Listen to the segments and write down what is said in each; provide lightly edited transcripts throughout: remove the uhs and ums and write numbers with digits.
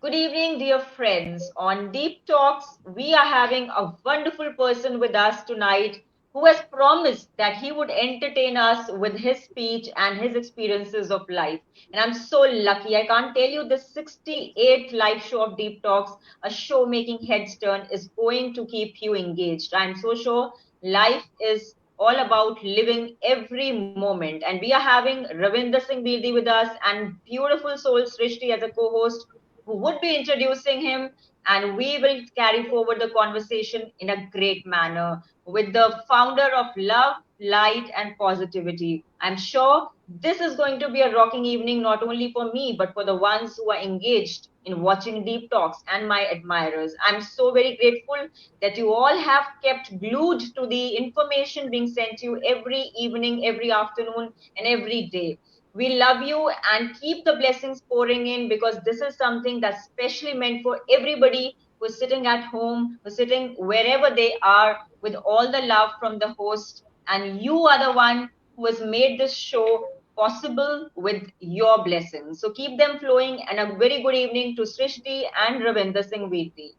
Good evening, dear friends. On Deep Talks, we are having a wonderful person with us tonight who has promised that he would entertain us with his speech and his experiences of life. And I'm so lucky. I can't tell you this 68th live show of Deep Talks, a show making heads turn, is going to keep you engaged. I'm so sure life is all about living every moment. And we are having Ravinder Singh Birdi with us and beautiful soul Srishti as a co host who would be introducing him, and we will carry forward the conversation in a great manner with the founder of Love, Light, and Positivity. I'm sure this is going to be a rocking evening, not only for me, but for the ones who are engaged in watching Deep Talks and my admirers. I'm so very grateful that you all have kept glued to the information being sent to you every evening, every afternoon, and every day. We love you and keep the blessings pouring in because this is something that's specially meant for everybody who's sitting at home, who's sitting wherever they are with all the love from the host. And you are the one who has made this show possible with your blessings. So keep them flowing and a very good evening to Srishti and Ravinder Singh Virti.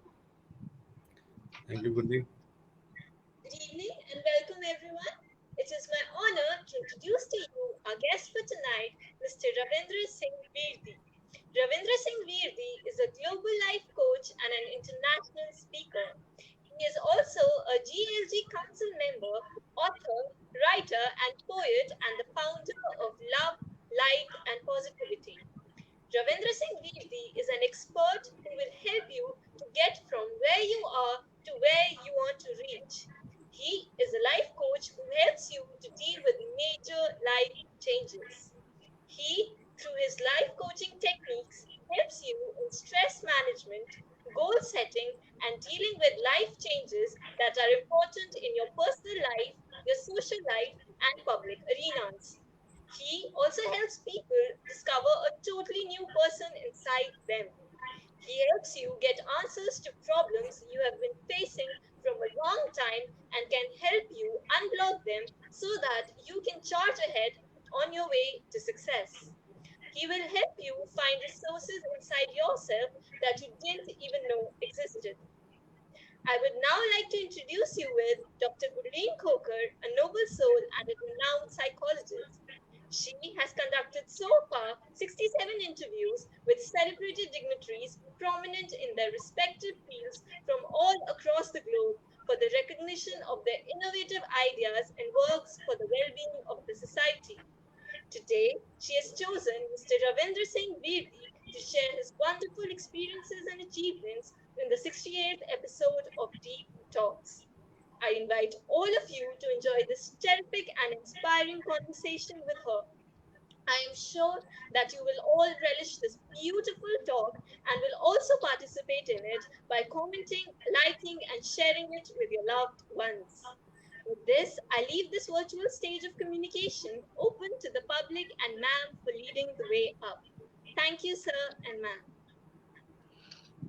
Thank you, Gurdeep. Good evening and welcome everyone. It is my honor to introduce to you our guest for tonight, Mr. Ravindra Singh Virdi. Ravindra Singh Virdi is a global life coach and an international speaker. He is also a GLG Council member, author, writer, and poet, and the founder of Love, Light, and Positivity. Ravindra Singh Virdi is an expert who will help you to get from where you are to where you want to reach. He is a life coach who helps you to deal with major life changes. He, through his life coaching techniques, helps you in stress management, goal setting, and dealing with life changes that are important in your personal life, your social life, and public arenas. He also helps people discover a totally new person inside them. He helps you get answers to problems you have been facing from a long time and can help you unblock them so that you can charge ahead on your way to success. He will help you find resources inside yourself that you didn't even know existed. I would now like to introduce you with Dr. Gurleen Coker, a noble soul and a renowned psychologist. She has conducted so far 67 interviews with celebrated dignitaries prominent in their respective fields from all across the globe for the recognition of their innovative ideas and works for the well being of the society. Today, she has chosen Mr. Ravindra Singh Virdi to share his wonderful experiences and achievements in the 68th episode of Deep Talks. I invite all of you to enjoy this terrific and inspiring conversation with her. I am sure that you will all relish this beautiful talk and will also participate in it by commenting, liking, and sharing it with your loved ones. With this, I leave this virtual stage of communication open to the public and ma'am for leading the way up. Thank you, sir and ma'am.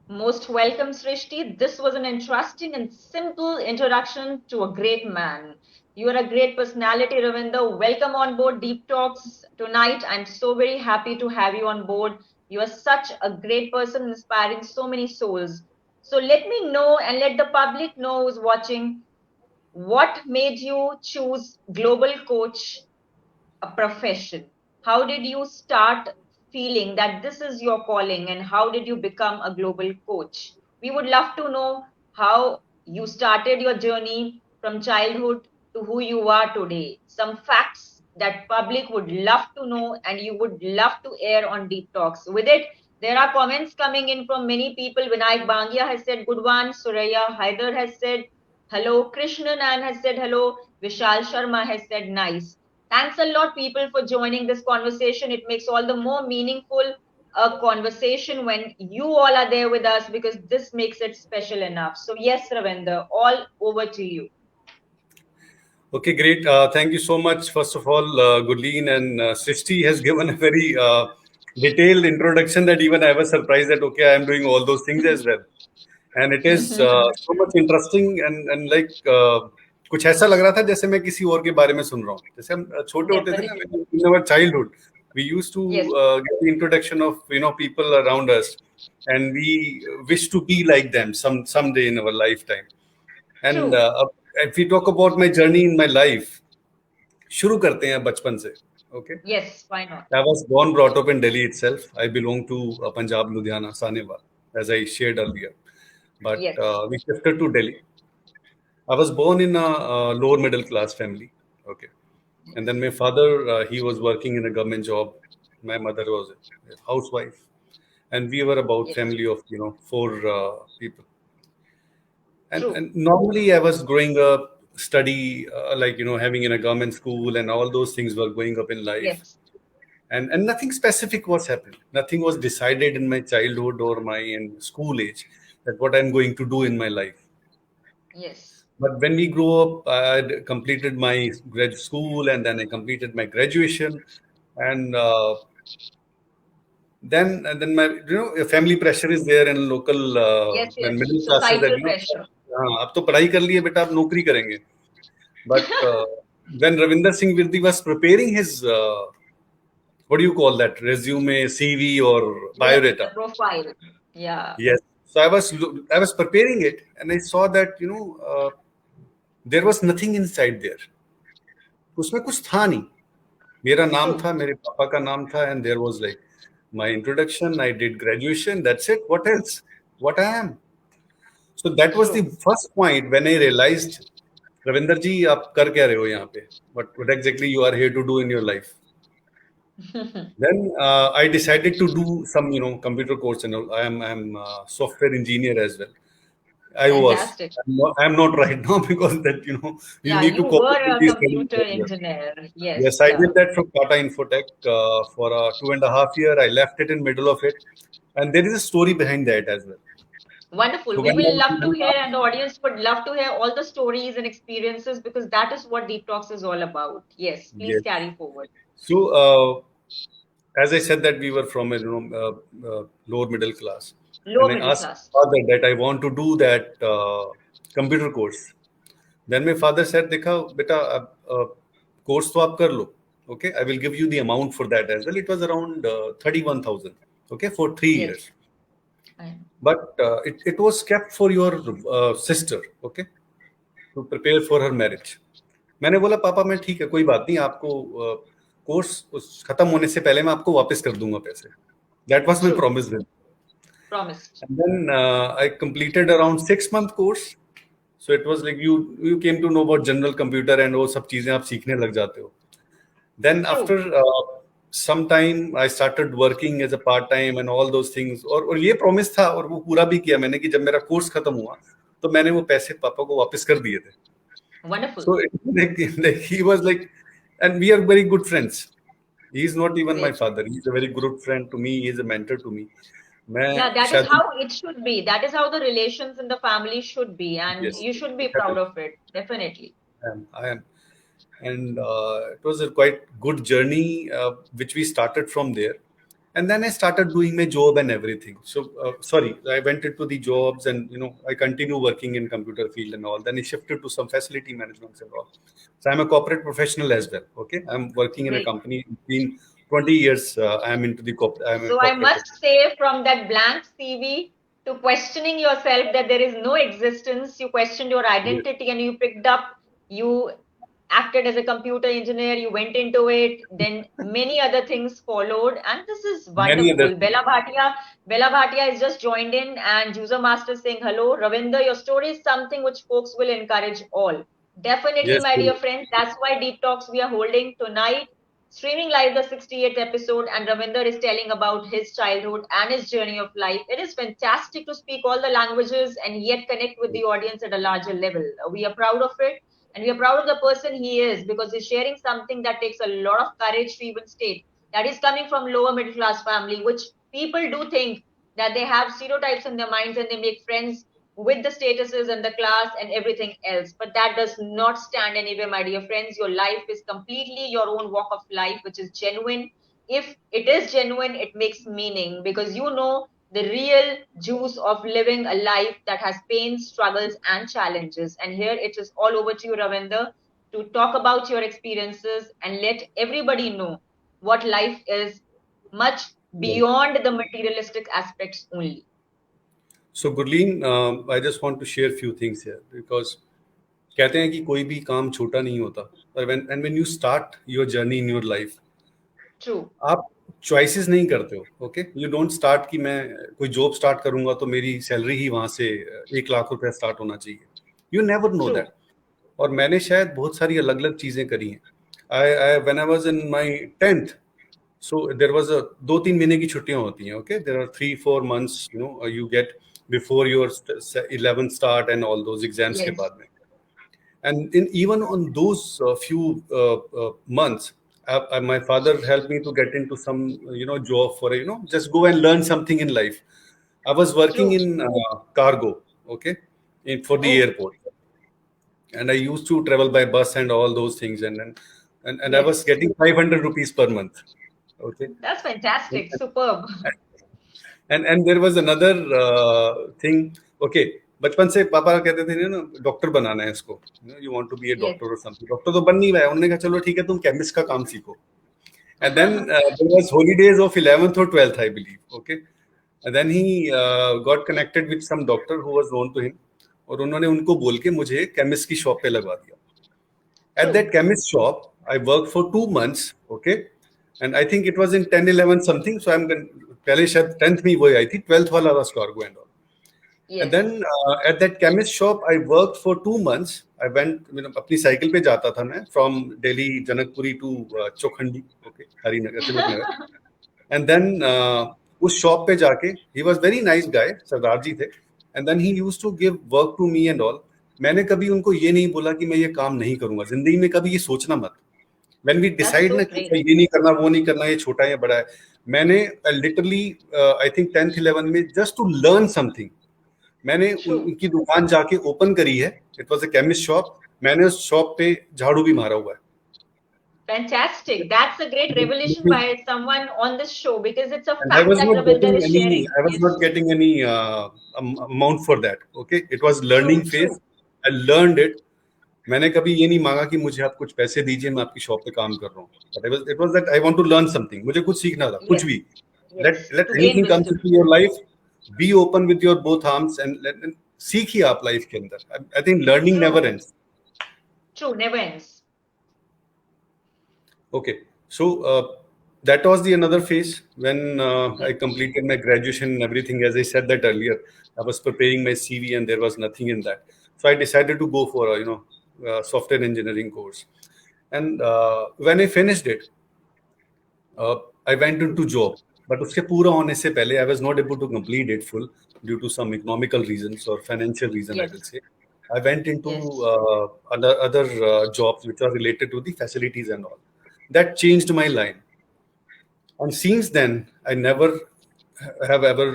Most welcome, Srishti. This was an interesting and simple introduction to a great man. You are a great personality, Ravinder. Welcome on board Deep Talks tonight. I'm so very happy to have you on board. You are such a great person, inspiring so many souls. So let me know and let the public know who's watching what made you choose global coach a profession? How did you start feeling that this is your calling and how did you become a global coach? We would love to know how you started your journey from childhood to who you are today. Some facts that public would love to know and you would love to air on Deep Talks. With it, there are comments coming in from many people. Vinayak Bangia has said good one. Suraya Haider has said hello. Krishnan Ann has said hello. Vishal Sharma has said nice. Thanks a lot, people, for joining this conversation. It makes all the more meaningful a conversation when you all are there with us because this makes it special enough. So, yes, Ravinder, all over to you. Okay, great. Thank you so much. First of all, Gurleen and Srishti has given a very detailed introduction that even I was surprised that, okay, I am doing all those things as well. And it is so much interesting and like कुछ ऐसा लग रहा था जैसे मैं किसी और के बारे में सुन रहा हूँ जैसे हम छोटे होते थे ना in our childhood we used to Yes. get the introduction of people around us and we wish to be like them someday in our lifetime. And True. if we talk about my journey in my life, शुरू करते हैं बचपन से. Okay. Yes, why not? I was born, brought up in Delhi itself. I belong to Punjab, Ludhiana, Sanewa, as I shared earlier. But Yes. we shifted to Delhi. I was born in a lower middle class family. Okay. And then my father, he was working in a government job. My mother was a housewife. And we were about Yes. family of, four people. True. And normally I was growing up, study, having in a government school and all those things were going up in life. Yes. And nothing specific was happening. Nothing was decided in my childhood or my in school age that what I'm going to do in my life. Yes. But when we grew up, I had completed my grad school and then I completed my graduation. And then my family pressure is there and local Yes, and yes. middle classes that Societal pressure. हाँ, अब तो पढ़ाई कर ली है बेटा, आप नौकरी करेंगे. But when Ravinder Singh Virdi was preparing his what do you call that, resume, CV or Yes, the biodata? profile. Yeah. Yes. So I was preparing it and I saw that there was nothing inside there. उसमें कुछ था नहीं. मेरा नाम True. था, मेरे पापा का नाम था, and there was like my introduction. I did graduation. That's it. What else? What I am. So that was the True. first point when I realized, Ravinder जी आप कर क्या रहे हो यहाँ पे? What exactly you are here to do in your life? Then I decided to do some computer course and all. I'm a software engineer as well. I was. Fantastic. I'm not right now because that you Yeah, need you to cope were with a these studies computer as well. engineer. Yes, Yes, I yeah. did that from Tata Infotech for 2.5 years. I left it in middle of it, and there is a story behind that as well. Wonderful. So We when will love to hear, I, and the audience would love to hear all the stories and experiences because that is what Deep Talks is all about. Yes, please yes. carry forward. So as I said that we were from a lower middle class, Low and I middle asked class. my father that I want to do that computer course. Then my father said, "देखा बेटा course तो आप कर लो, okay? I will give you the amount for that as well." It was around 31,000, okay, for 3 Yes. years. But it was kept for your sister, okay, to prepare for her marriage. मैंने बोला पापा मैं ठीक है कोई बात नहीं आपको कोर्स खत्म होने से पहले मैं आपको वापस कर दूंगा पैसे. That was my True. promise then. Promised. And then I completed around 6-month course. So it was like you came to know about general computer and वो सब चीजें आप सीखने लग जाते हो. Then True. after some time I started working as a part time and all those things. और ये promise था और वो पूरा भी किया मैंने कि जब मेरा कोर्स खत्म हुआ तो मैंने वो पैसे पापा को वापस कर दिए थे. Wonderful. So like he was like, and we are very good friends. He is not even my Great. father. He is a very good friend to me. He is a mentor to me. Yeah, मैं that is शायद how it should be. That is how the relations in the family should be, and yes, you should be proud of it. Definitely. I am. And it was a quite good journey, which we started from there. And then I started doing my job and everything. So, sorry, I went into the jobs and, I continue working in computer field and all. Then I shifted to some facility management and all. So I'm a corporate professional as well. Okay. I'm working in a Great. company. Been 20 years. I'm into the corporate. I'm a So I corporate. must say, from that blank CV to questioning yourself that there is no existence, you questioned your identity and you picked up, you acted as a computer engineer, you went into it, then many other things followed, and this is Many other wonderful. Bella Bhatia has just joined in, and User Master saying hello. Ravinder, your story is something which folks will encourage all. Definitely, Yes. my dear friends, that's why Deep Talks we are holding tonight. Streaming live the 68th episode, and Ravinder is telling about his childhood and his journey of life. It is fantastic to speak all the languages and yet connect with the audience at a larger level. We are proud of it, and we are proud of the person he is because he's sharing something that takes a lot of courage to even state. That is coming from lower middle class family, which people do think that they have stereotypes in their minds and they make friends with the statuses and the class and everything else. But that does not stand anywhere, my dear friends. Your life is completely your own walk of life, which is genuine. If it is genuine, it makes meaning because you know the real juice of living a life that has pains, struggles, and challenges. And here it is all over to you, Ravinder, to talk about your experiences and let everybody know what life is much beyond the materialistic aspects only. So Gurleen, I just want to share few things here because कहते हैं कि कोई भी काम छोटा नहीं होता, और when you start your journey in your life, True. आप चॉइसेस नहीं करते हो. ओके, यू डोंट स्टार्ट कि मैं कोई जॉब स्टार्ट करूंगा तो मेरी सैलरी ही वहां से 1 लाख रुपए स्टार्ट होना चाहिए. You never know True. That. और मैंने शायद बहुत सारी अलग अलग चीजें करी हैं. I when I was in my 10th, so there was a 2-3 महीने की छुट्टियां होती हैं. Okay, there are 3-4 months you get before your 11th start and all those exams के Yes. बाद में. And even on those few months, my father helped me to get into some job for just go and learn something in life. I was working True. in cargo, okay, for the Oh. airport, and I used to travel by bus and all those things, and I Yes. was getting 500 rupees per month. Okay, That's fantastic. Superb. and there was another thing. Okay, बचपन से पापा कहते थे ना doctor बनाना है इसको, you want to be a Yes. Doctor और समथिंग. डॉक्टर तो बन नहीं रहा है. उन्होंने कहा चलो ठीक है तुम केमिस्ट का काम सीखो. And then there was holidays of 11th or 12th, I believe. Okay, and then he got connected with some doctor who was known to him, और उन्होंने उनको बोल के मुझे केमिस्ट की शॉप पे लगवा दिया. At True. that chemist shop, I worked for 2 months. Okay, and I think it was in 10-11 something. So पहले शायद 10th में वही आई थी, 12th वाला was cargo and all. Yes. And then at that chemist shop, I worked for 2 months. I went, अपनी cycle पे जाता था मैं from Delhi, Janakpuri to Chokhandi, okay, Harinagar, Tilak Nagar. And then उस शॉप पे जाके, he was very nice guy, सरदार जी थे. And then he used to give work to me and all. मैंने कभी उनको ये नहीं बोला कि मैं ये काम नहीं करूंगा. जिंदगी में कभी ये सोचना मत. When we decide so ना कि great. ये नहीं करना, वो नहीं करना, ये छोटा है या बड़ा है, मैंने literally I think 10th 11 में just to learn something, मैंने True. उनकी दुकान जाके ओपन करी है. It was a chemist shop. मैंने उस शॉप पे झाड़ू भी मारा हुआ है. Fantastic. That's a great revelation by someone on this show, because it's a And I fact was that not Ravinder getting is any. sharing. I was Yes. not getting any amount for that. Okay, it was learning True, phase. true. I learned it. मैंने कभी ये नहीं मांगा कि मुझे आप कुछ पैसे दीजिए, मैं आपकी शॉप पे काम कर रहा हूँ. But it was that I want to learn something. मुझे कुछ सीखना था, कुछ Yes. भी. Yes. Let To gain anything comes wisdom. into your life. Be open with your both arms and सीखिए आप लाइफ के अंदर. I think learning True. never ends. True. Never ends. Okay, so that was the another phase when I completed my graduation and everything. As I said that earlier, I was preparing my CV and there was nothing in that. So I decided to go for a software engineering course. And when I finished it, I went into job. But उसके पूरा होने से पहले I was not able to complete it full due to some economical reasons or financial reason, I Yes. will say. I went into Yes. other jobs which are related to the facilities and all. That changed my line. And since then, I never have ever,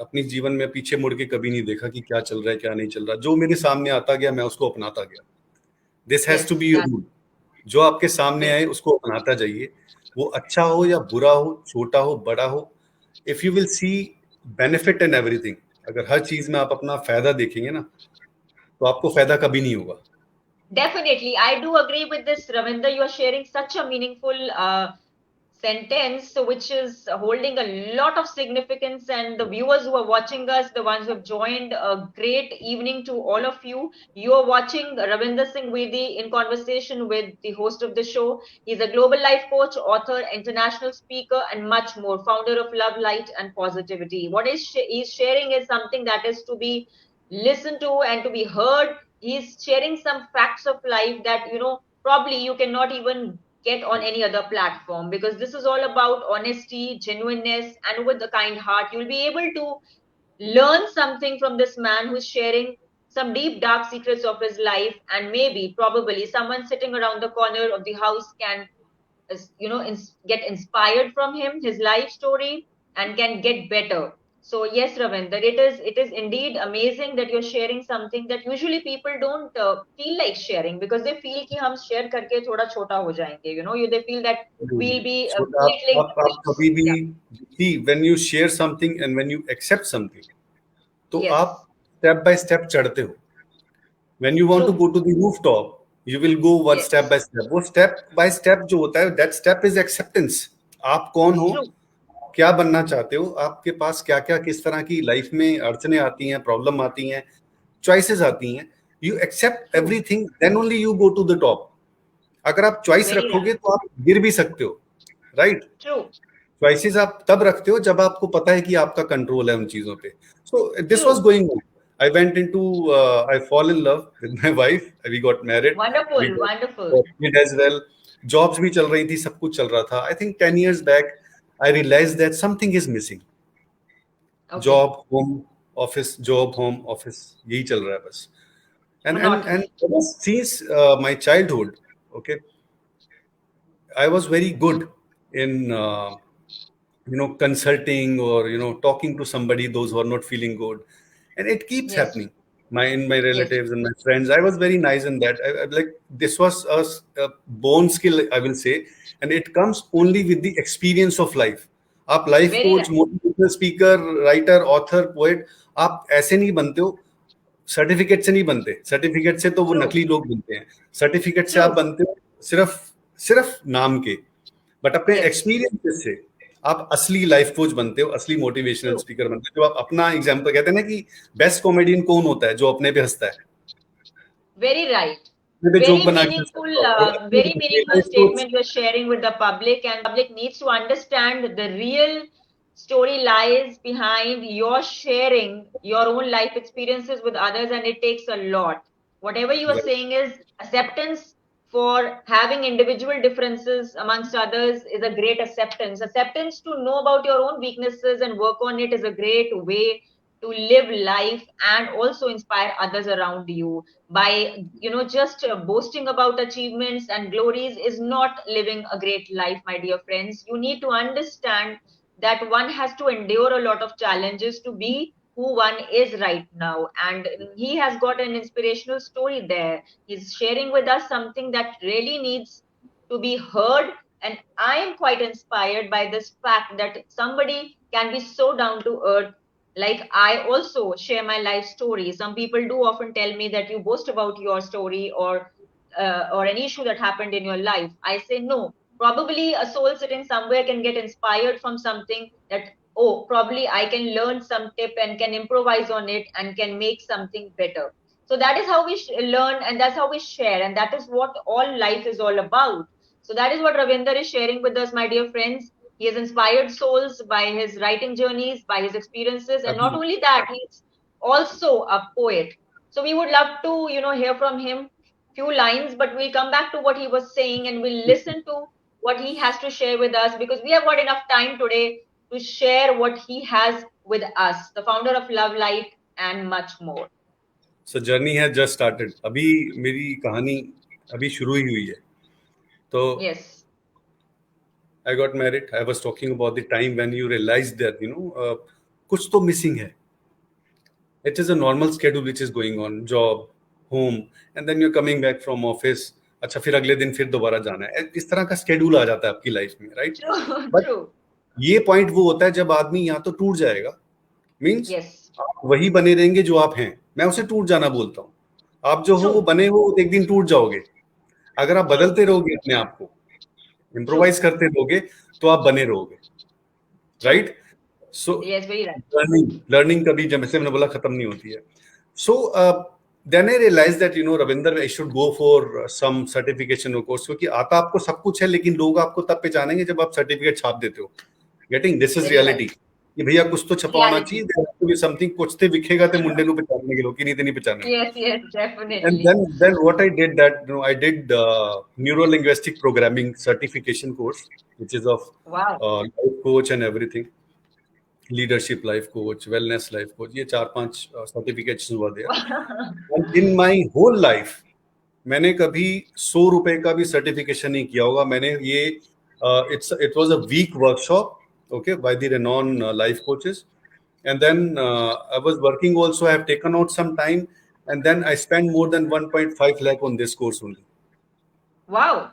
अपनी जीवन में पीछे मुड़ के कभी नहीं देखा कि क्या चल रहा है क्या नहीं चल रहा. जो मेरे सामने आता गया मैं उसको अपनाता गया. This has Yes, to be a that- rule. जो आपके सामने आए उसको अपनाता जाइए. वो अच्छा हो या बुरा हो, छोटा हो बड़ा हो, if you will see benefit in everything, अगर हर चीज में आप अपना फायदा देखेंगे ना, तो आपको फायदा कभी नहीं होगा. Definitely. I do agree with this, Ravinder. You are sharing such a meaningful sentence, which is holding a lot of significance. And the viewers who are watching us, the ones who have joined, a great evening to all of you. You are watching Ravinder Singh Vedi in conversation with the host of the show. He's a global life coach, author, international speaker, and much more. Founder of Love, Light, and Positivity. What he's sharing is something that is to be listened to and to be heard. He's sharing some facts of life that probably you cannot even get on any other platform, because this is all about honesty, genuineness, and with a kind heart. You'll be able to learn something from this man who's sharing some deep dark secrets of his life, and maybe probably someone sitting around the corner of the house can get inspired from him, his life story, and can get better. So yes, Ravinder, it is indeed amazing that you're sharing something that usually people don't feel like sharing, because they feel कि हम share करके थोड़ा छोटा हो जाएंगे. They feel that we'll be So belittling आप कभी भी Yeah. see, when you share something and when you accept something, तो Yes. आप step by step चढ़ते हो. When you want to True. go to the rooftop, you will go one Yes. step by step. वो step by step जो होता है, that step is acceptance. आप कौन हो, True. क्या बनना चाहते हो, आपके पास क्या क्या किस तरह की लाइफ में अड़चने आती हैं, प्रॉब्लम आती हैं, चॉइसेस आती हैं, you accept True. Everything, then only you go to the top. अगर आप चॉइस Very right. रखोगे तो आप गिर भी सकते हो, राइट? True. चॉइसेस आप तब रखते हो जब आपको पता है कि आपका कंट्रोल है उन चीजों पे. So this was True. Going on. I went into, I fall in love with my wife. We got married. We Wonderful. Wonderful. got kid as well. Jobs भी चल रही थी, सब कुछ चल रहा था. I think 10 years back, I realized that something is missing. Okay. Job, home, office, job, home, office. यही चल रहा है बस. And Monotony. since my childhood, okay, I was very good in consulting or talking to somebody, those who are not feeling good, and it keeps Yes. happening. My Yes. relatives and my friends, I was very nice in that. Like this was a born skill, I will say, and it comes only with the experience of life. आप life Very coach, right. Motivational speaker, writer, author, poet, आप ऐसे नहीं बनते हो. Certificate से नहीं बनते. Certificate से तो वो True. नकली लोग बनते हैं. सर्टिफिकेट से आप True. बनते हो सिर्फ सिर्फ नाम के, बट अपने Yes. एक्सपीरियंस से आप असली लाइफ कोच बनते हो, असली मोटिवेशनल True. स्पीकर बनते हो. जो आप अपना एग्जांपल कहते हैं ना कि बेस्ट कॉमेडियन कौन होता है, जो अपने पे हंसता है, Very right. अपने पे जोक Very बना के हंसता meaningful, है. और अपनी very meaningful life coach, statement you're sharing with the public, and public needs to understand the real story lies behind your sharing your own life experiences with others, and it takes a lot. Whatever you are saying is acceptance for having individual differences amongst others is a great acceptance. Acceptance to know about your own weaknesses and work on it is a great way to live life and also inspire others around you. By just boasting about achievements and glories is not living a great life, my dear friends. You need to understand that one has to endure a lot of challenges to be who one is right now, and he has got an inspirational story there. He's sharing with us something that really needs to be heard, and I am quite inspired by this fact that somebody can be so down to earth. Like, I also share my life story. Some people do often tell me that you boast about your story or an issue that happened in your life. I say no. Probably a soul sitting somewhere can get inspired from something that, oh, probably I can learn some tip and can improvise on it and can make something better. So that is how we learn, and that's how we share, and that is what all life is all about. So that is what Ravinder is sharing with us, my dear friends. He has inspired souls by his writing journeys, by his experiences, and not only that, he's also a poet. So we would love to, hear from him few lines, but we'll come back to what he was saying and we'll listen to what he has to share with us, because we have got enough time today to share what he has with us, the founder of Love Light and much more. so journey has just started. अभी मेरी कहानी अभी शुरू ही हुई है. तो Yes. I got married. I was talking about the time when you realized that कुछ तो missing है. It is a normal schedule which is going on, job, home, and then you're coming back from office. अच्छा, फिर अगले दिन फिर दोबारा जाना है. इस तरह का schedule आ जाता है आपकी लाइफ में, right? True. But True. ये पॉइंट वो होता है जब आदमी या तो टूट जाएगा, मीन्स Yes. आप वही बने रहेंगे जो आप हैं. मैं उसे टूट जाना बोलता हूँ. आप जो हो वो बने हो, एक दिन टूट जाओगे. अगर आप बदलते रहोगे अपने आप को, इम्प्रोवाइज करते रहोगे, तो आप बने रहोगे, राइट? सो Yes, very right. लर्निंग कभी, जैसे मैंने बोला, खत्म नहीं होती है. सो then I realized that Ravinder, I should go for some certification or course, क्योंकि आता आपको सब कुछ है, लेकिन लोग आपको तब पहचानेंगे जब आप सर्टिफिकेट छाप देते हो. Getting this is reality. कि भैया कुछ तो छपा होना चाहिए, there has to be something. कुछ तो दिखेगा तो मुंडे को पहचानने के लोग की नहीं पहचाने. Yes, definitely. And then what I did, that I did neuro-linguistic programming certification course, which is of life coach and everything, leadership life coach, wellness life coach. ये 4-5 certifications हुआ दिया. And in my whole life, मैंने कभी 100 रुपए का भी certification नहीं किया होगा. मैंने ये it was a week workshop, okay, by the renowned life coaches. And then I was working also. I have taken out some time, and then I spent more than 1.5 lakh on this course only. Wow.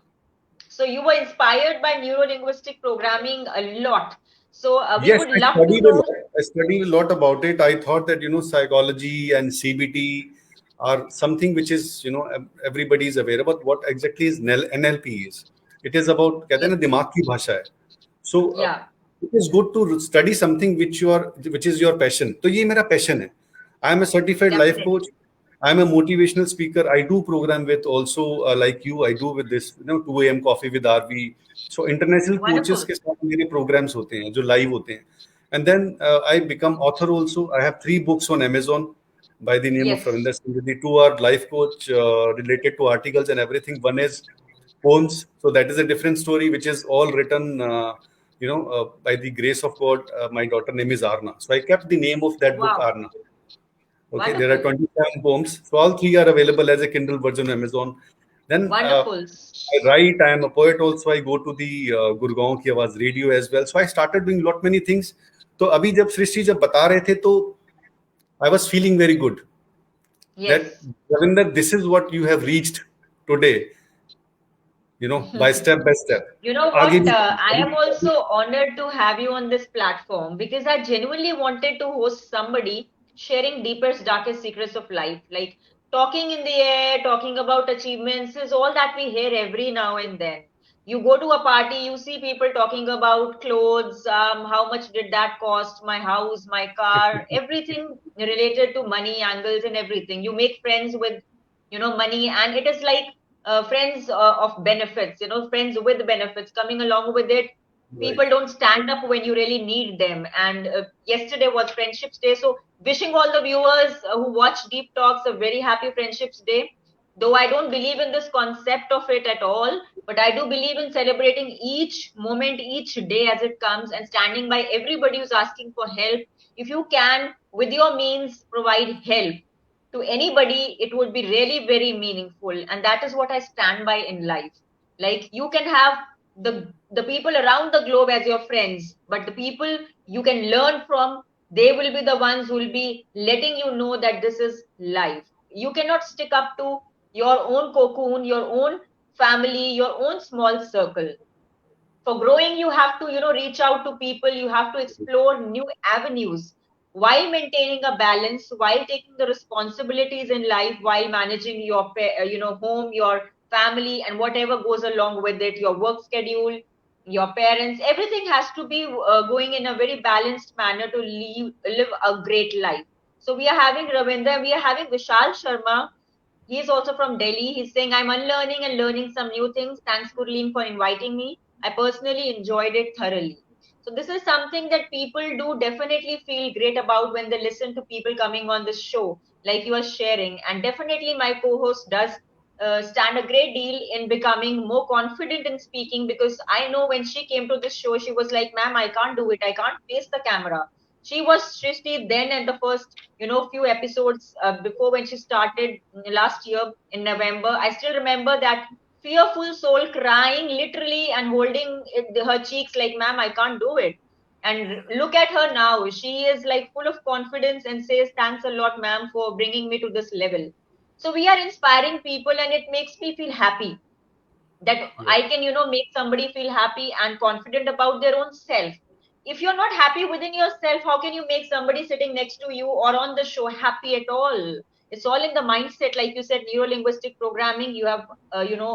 So you were inspired by neuro-linguistic programming a lot. So we yes, would love to know. I studied a lot about it. I thought that psychology and CBT are something which is everybody is aware about. What exactly is NLP is? It is about, कहते हैं ना, दिमाग की भाषा है. So Yeah, it is good to study something which is your passion. तो ये मेरा passion है. I am a certified life coach. definitely. I am a motivational speaker. I do program with also like you. I do with this 2 a.m. coffee with RV. So international coaches Wonderful. के साथ मेरे programs होते हैं जो live होते हैं. And then I become author also. I have 3 books on Amazon by the name of Yes. Ravinder Singh. The 2 are life coach related to articles and everything. One is poems. So that is a different story, which is all written, by the grace of God. My daughter name is Arna. So I kept the name of that book, Wow. Arna. Okay, there are Wonderful. 27 poems. So all 3 are available as a Kindle version on Amazon. Then Wonderful. I write. I am a poet also. I go to the Gurgaon Ki Awaaz radio as well. So I started doing lot many things. तो अभी जब सृष्टि जब बता रहे थे तो I was feeling very good that Yes. Ravinder, this is what you have reached today. By step by step. You know आगे what? भी I am also honored to have you on this platform because I genuinely wanted to host somebody sharing deepest, darkest secrets of life. Like talking in the air, talking about achievements is all that we hear every now and then. You go to a party, you see people talking about clothes, how much did that cost, my house, my car, everything related to money angles and everything. You make friends with, money, and it is like friends of benefits, friends with benefits coming along with it. right. People don't stand up when you really need them. And yesterday was Friendships Day. So, wishing all the viewers who watch Deep Talks a very happy Friendships Day. Though I don't believe in this concept of it at all, but I do believe in celebrating each moment, each day as it comes, and standing by everybody who's asking for help. If you can, with your means, provide help to anybody, it would be really very meaningful. And that is what I stand by in life. Like you can have the people around the globe as your friends, but the people you can learn from, they will be the ones who will be letting you know that this is life. You cannot stick up to your own cocoon, your own family, your own small circle. For growing, you have to reach out to people, you have to explore new avenues while maintaining a balance, while taking the responsibilities in life, while managing your home, your family, and whatever goes along with it, your work schedule, your parents, everything has to be going in a very balanced manner to live a great life. So we are having Ravinder, we are having Vishal Sharma. He is also from Delhi. He's saying, I'm unlearning and learning some new things. Thanks, Gurleen, for inviting me. I personally enjoyed it thoroughly. So, this is something that people do definitely feel great about when they listen to people coming on this show, like you are sharing. And definitely, my co host does stand a great deal in becoming more confident in speaking, because I know when she came to this show, she was like, ma'am, I can't do it. I can't face the camera. She was Srishti then at the first, few episodes before when she started last year in November. I still remember that fearful soul crying literally and holding her cheeks like, ma'am, I can't do it. And look at her now. She is like full of confidence and says, thanks a lot, ma'am, for bringing me to this level. So we are inspiring people, and it makes me feel happy that I can, make somebody feel happy and confident about their own self. If you're not happy within yourself, how can you make somebody sitting next to you or on the show happy at all? It's all in the mindset. Like you said, neuro linguistic programming, you have,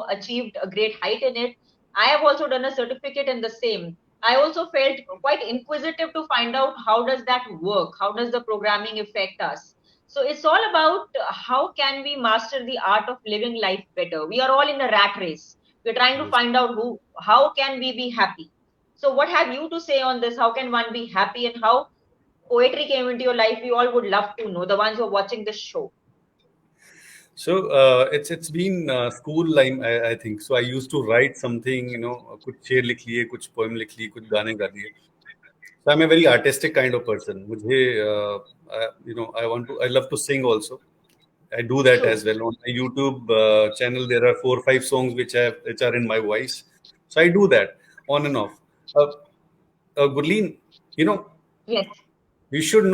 achieved a great height in it. I have also done a certificate in the same. I also felt quite inquisitive to find out how does that work? How does the programming affect us? So it's all about how can we master the art of living life better. We are all in a rat race. We're trying to Yes. find out how can we be happy. So what have you to say on this? How can one be happy, and how poetry came into your life? We all would love to know, the ones who are watching this show. So it's been school line, I think. So I used to write something, कुछ शेर लिख लिए, कुछ poem लिख ली, कुछ गाने गा दिए. So I'm a very artistic kind of person. मुझे I love to sing also. I do that True. as well. On my YouTube channel, there are 4 or 5 songs which are in my voice. So I do that on and off. Gurleen, Yes. you should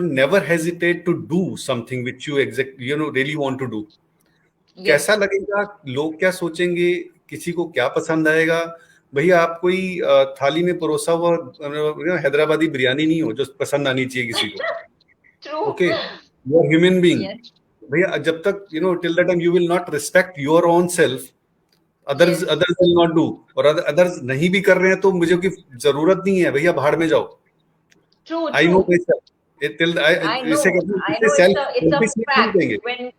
never hesitate to do something which you really want to do. Yes. कैसा लगेगा, लोग क्या सोचेंगे, किसी को क्या पसंद आएगा. भैया आप कोई थाली में परोसा हुआ हैदराबादी बिरयानी नहीं हो जो पसंद आनी चाहिए किसी को. True. Okay, you are human being. Yes. भैया जब तक till the time you will not respect your own self, others Yes. others will not do, or others नहीं भी कर रहे हैं तो मुझे की जरूरत नहीं है भैया, भाड़ में जाओ. True, I know true. myself. Till I इसे know, कहते हैं, I इसे know self it's a selfishly नहीं fact. देंगे. When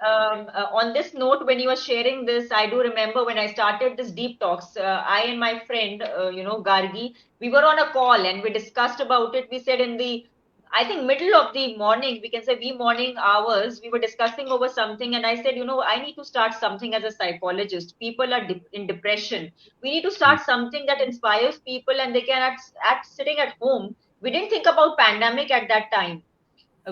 on this note, when you were sharing this, I do remember when I started this deep talks. I and my friend, Gargi, we were on a call and we discussed about it. We said in the, I think middle of the morning, we can say we morning hours, we were discussing over something, and I said, I need to start something as a psychologist. People are in depression. We need to start something that inspires people, and they can at sitting at home. We didn't think about pandemic at that time.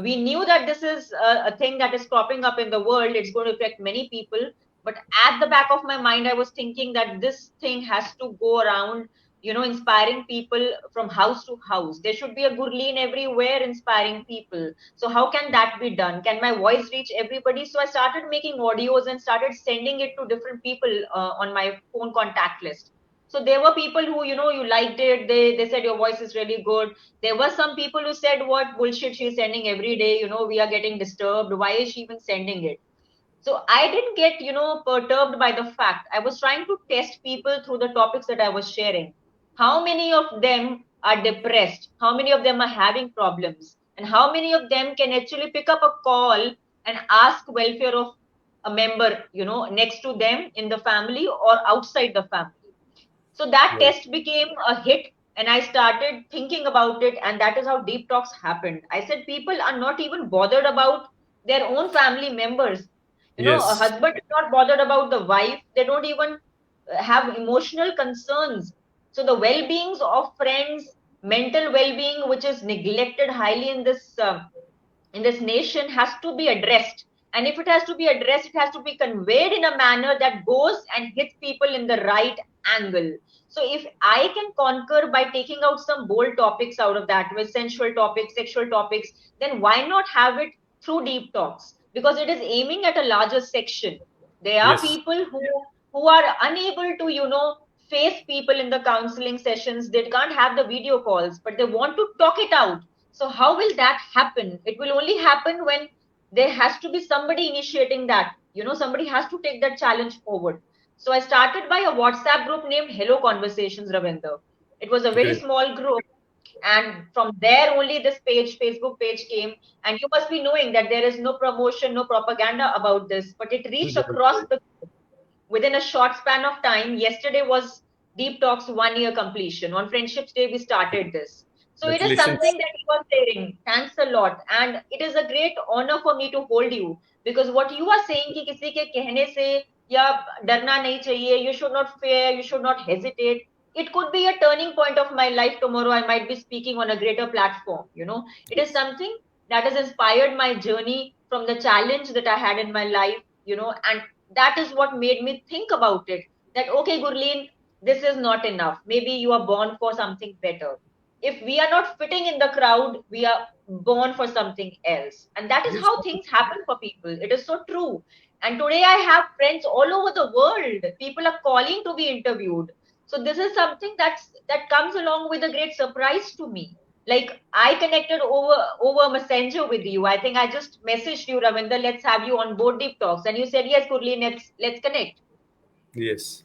We knew that this is a thing that is cropping up in the world. It's going to affect many people. But at the back of my mind, I was thinking that this thing has to go around, inspiring people from house to house. There should be a Gurleen everywhere inspiring people. So, how can that be done? Can my voice reach everybody? So, I started making audios and started sending it to different people on my phone contact list. So there were people who, you liked it. They said your voice is really good. There were some people who said, what bullshit she's sending every day, we are getting disturbed. Why is she even sending it? So I didn't get, perturbed by the fact. I was trying to test people through the topics that I was sharing. How many of them are depressed? How many of them are having problems? And how many of them can actually pick up a call and ask welfare of a member, next to them in the family or outside the family? So that Right. test became a hit, and I started thinking about it, and that is how Deep Talks happened. I said people are not even bothered about their own family members. A Yes. husband is not bothered about the wife. They don't even have emotional concerns. So the well-beings of friends, mental well-being, which is neglected highly in this nation, has to be addressed. And if it has to be addressed, it has to be conveyed in a manner that goes and hits people in the right angle. So if I can conquer by taking out some bold topics out of that, with sensual topics, sexual topics, then why not have it through deep talks? Because it is aiming at a larger section. There are Yes. people who are unable to, face people in the counseling sessions. They can't have the video calls, but they want to talk it out. So how will that happen? It will only happen when there has to be somebody initiating that. Somebody has to take that challenge forward. So I started by a WhatsApp group named Hello Conversations, Ravinder. It was a very Great. small group. And from there only this page, Facebook page came. And you must be knowing that there is no promotion, no propaganda about this, but it reached across the within a short span of time. Yesterday was Deep Talks 1 year completion. On Friendships Day, we started this. So it is Congratulations. something that you are saying. Thanks a lot. And it is a great honor for me to hold you, because what you are saying कि किसी के कहने से या डरना नहीं चाहिए, you should not fear, you should not hesitate. It could be a turning point of my life tomorrow. I might be speaking on a greater platform. It is something that has inspired my journey from the challenge that I had in my life, and that is what made me think about it, that okay, Gurleen, this is not enough. Maybe you are born for something better. If we are not fitting in the crowd, we are born for something else. And that is Yes. how things happen for people. It is so true. And today I have friends all over the world. People are calling to be interviewed. So this is something that comes along with a great surprise to me. Like I connected over Messenger with you. I think I just messaged you, Ravinder, let's have you on board Deep Talks. And you said, yes, Kurleen, let's connect. Yes.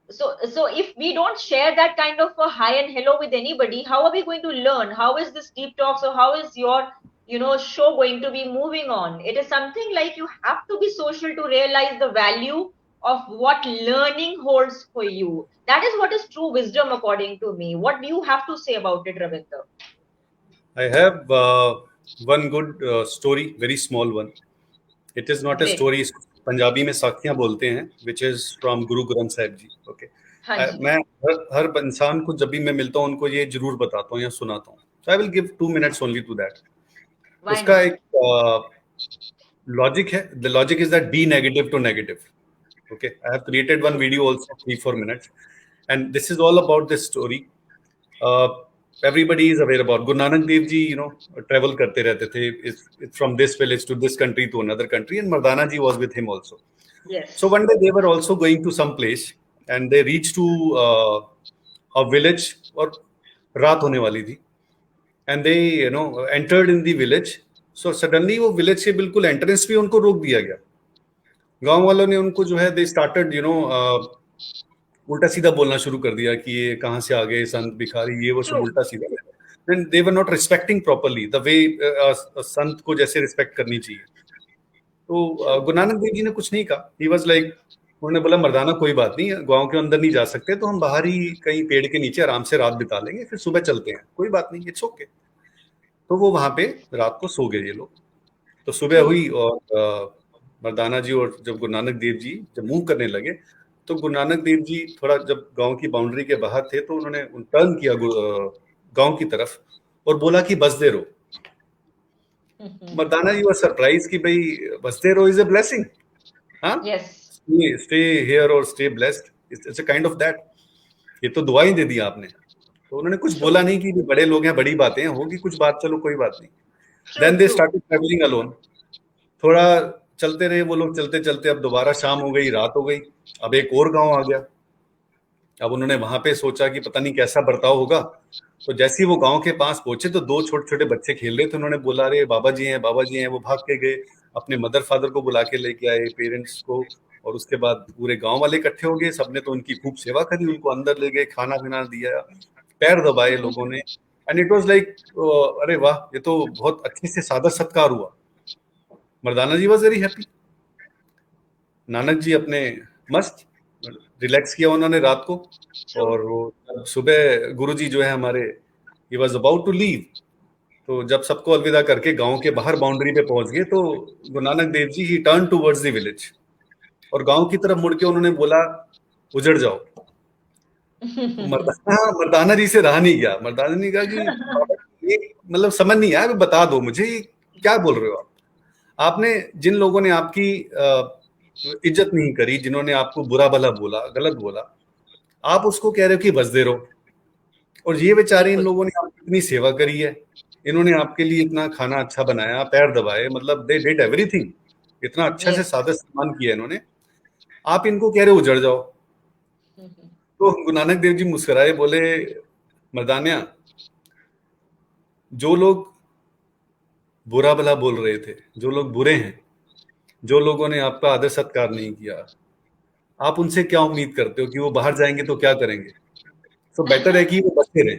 So if we don't share that kind of a hi and hello with anybody, how are we going to learn? How is this Deep Talks, or how is your show going to be moving on? It is something like you have to be social to realize the value of what learning holds for you. That is what is true wisdom according to me. What do you have to say about it, Ravinder? I have one good story, very small one. It is not a Great. story. Punjabi में साखियां बोलते हैं, which is from Guru Granth Sahib ji. Okay. हाँ जी. मैं हर इंसान को जब भी मैं मिलता हूँ उनको ये जरूर बताता हूँ या सुनाता हूँ. So I will give 2 minutes only to that. Why उसका not? एक logic है. The logic is that be negative to negative. Okay. I have created one video also, 3-4 minutes, and this is all about this story. Everybody is aware about Guru Nanak Dev Ji, travel karte rehte the. It's from this village to this country to another country, and Mardana Ji was with him also. Yes. So one day they were also going to some place, and they reached to a village, और रात होने वाली थी, and they entered in the village. So suddenly वो village के बिल्कुल entrance पे उनको रोक दिया गया. गांव वालों ने उनको जो है they started उल्टा सीधा बोलना शुरू कर दिया कि ये कहाँ से आ गए संत भिखारी, ये वो सब True. उल्टा सीधा। Then they were not respecting properly the way संत को जैसे रिस्पेक्ट करनी चाहिए। तो गुरु नानक देव जी ने कुछ नहीं कहा। ही वाज लाइक, उन्होंने बोला मर्दाना कोई बात नहीं, गांव के अंदर नहीं जा सकते तो हम बाहर ही कहीं पेड़ के नीचे आराम से रात बिता लेंगे, फिर सुबह चलते हैं, कोई बात नहीं, इट्स ओके। तो वो वहां पे रात को सो गए ये लोग। तो सुबह हुई और मर्दाना जी और जब गुरु नानक देव जी जब मूव करने लगे, तो गुरु नानक देव जी थोड़ा जब गांव की बाउंड्री के बाहर थे तो उन्होंने टर्न किया गांव की तरफ और बोला कि बस दे रो। मर्दाना जी वाज सरप्राइज कि भाई बस दे रो इज अ ब्लेसिंग। हाँ, Yes. स्टे हियर और stay blessed, it's a kind of that. ये तो दुआ ही दे दी आपने। तो उन्होंने कुछ True. बोला नहीं कि बड़े लोग हैं, बड़ी बातें हैं, होगी कुछ बात, चलो कोई बात नहीं। True. Then they True. Started travelling alone. थोड़ा चलते रहे वो लोग, चलते चलते अब दोबारा शाम हो गई, रात हो गई, अब एक और गांव आ गया। अब उन्होंने वहां पे सोचा कि पता नहीं कैसा बर्ताव होगा। तो जैसे ही वो गांव के पास पहुंचे तो दो छोटे छोटे बच्चे खेल रहे थे। उन्होंने बोला अरे बाबा जी हैं, बाबा जी हैं। वो भाग के गए, अपने मदर फादर को बुला के लेके आए, पेरेंट्स को, और उसके बाद पूरे गांव वाले इकट्ठे हो गए। सबने तो उनकी खूब सेवा करी, उनको अंदर ले गए, खाना पीना दिया, पैर दबाए लोगों ने। एंड इट वाज लाइक अरे वाह, ये तो बहुत अच्छे से सादर सत्कार हुआ। मर्दाना जी was very happy. Nanak ji अपने मस्त रिलैक्स किया उन्होंने रात को। और वो सुबह गुरुजी जो है हमारे, he was about to leave. तो जब सबको अलविदा करके गांव के बाहर बाउंड्री पे पहुंच गए तो Guru Nanak Dev ji he turn towards the village और गांव की तरफ मुड़ के उन्होंने बोला उजड़ जाओ। तो मर्दाना जी से रहा नहीं गया। मर्दाना ने कहा कि ये मतलब समझ नहीं आया, बता दो मुझे ये क्या बोल रहे हो आप। आपने जिन लोगों ने आपकी इज्जत नहीं करी, जिन्होंने आपको बुरा भला बोला, गलत बोला, आप उसको कह रहे हो कि बस दे रहो। और ये बेचारे इन लोगों ने आपकी इतनी सेवा करी है, इन्होंने आपके लिए इतना खाना अच्छा बनाया, पैर दबाए, मतलब दे डिड एवरीथिंग, इतना अच्छा से सादर सम्मान किया इन्होंने, आप इनको कह रहे हो उजड़ जाओ। तो गुरु नानक देव जी मुस्कुराए, बोले मर्दानिया, जो लोग बुरा भला बोल रहे थे, जो लोग बुरे हैं, जो लोगों ने आपका आदर सत्कार नहीं किया, आप उनसे क्या उम्मीद करते हो कि वो बाहर जाएंगे तो क्या करेंगे? तो बेटर है कि वो बसे रहे।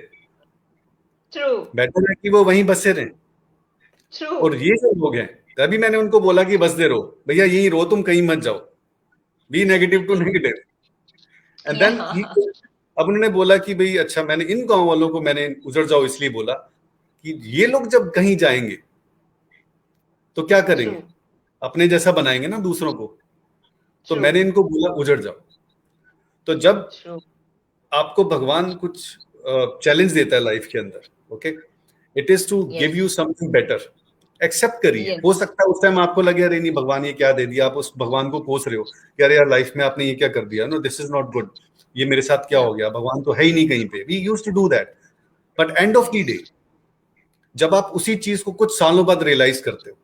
True. बेटर है कि वो वहीं बसे रहे। True. और ये जो लोग हैं, तभी मैंने उनको बोला कि बस दे रहो भैया, यहीं रो, तुम कहीं मत जाओ, be negative to negative. And then अब उन्होंने बोला कि भाई अच्छा, मैंने इन गांव वालों को मैंने उजड़ जाओ इसलिए बोला कि ये लोग जब कहीं जाएंगे तो क्या करेंगे? True. अपने जैसा बनाएंगे ना दूसरों को। तो True. मैंने इनको बोला उजड़ जाओ। तो जब True. आपको भगवान कुछ चैलेंज देता है लाइफ के अंदर, okay, it is to give you something better, accept करिए। Yes. हो सकता है उस टाइम आपको लगे अरे नहीं भगवान ये क्या दे दिया, आप उस भगवान को कोस रहे हो कि अरे यार लाइफ में आपने ये क्या कर दिया, no this is not good, ये मेरे साथ क्या हो गया, भगवान तो है ही नहीं कहीं पे। We used to do that. But end of the day जब आप उसी चीज को कुछ सालों बाद रियलाइज करते हो,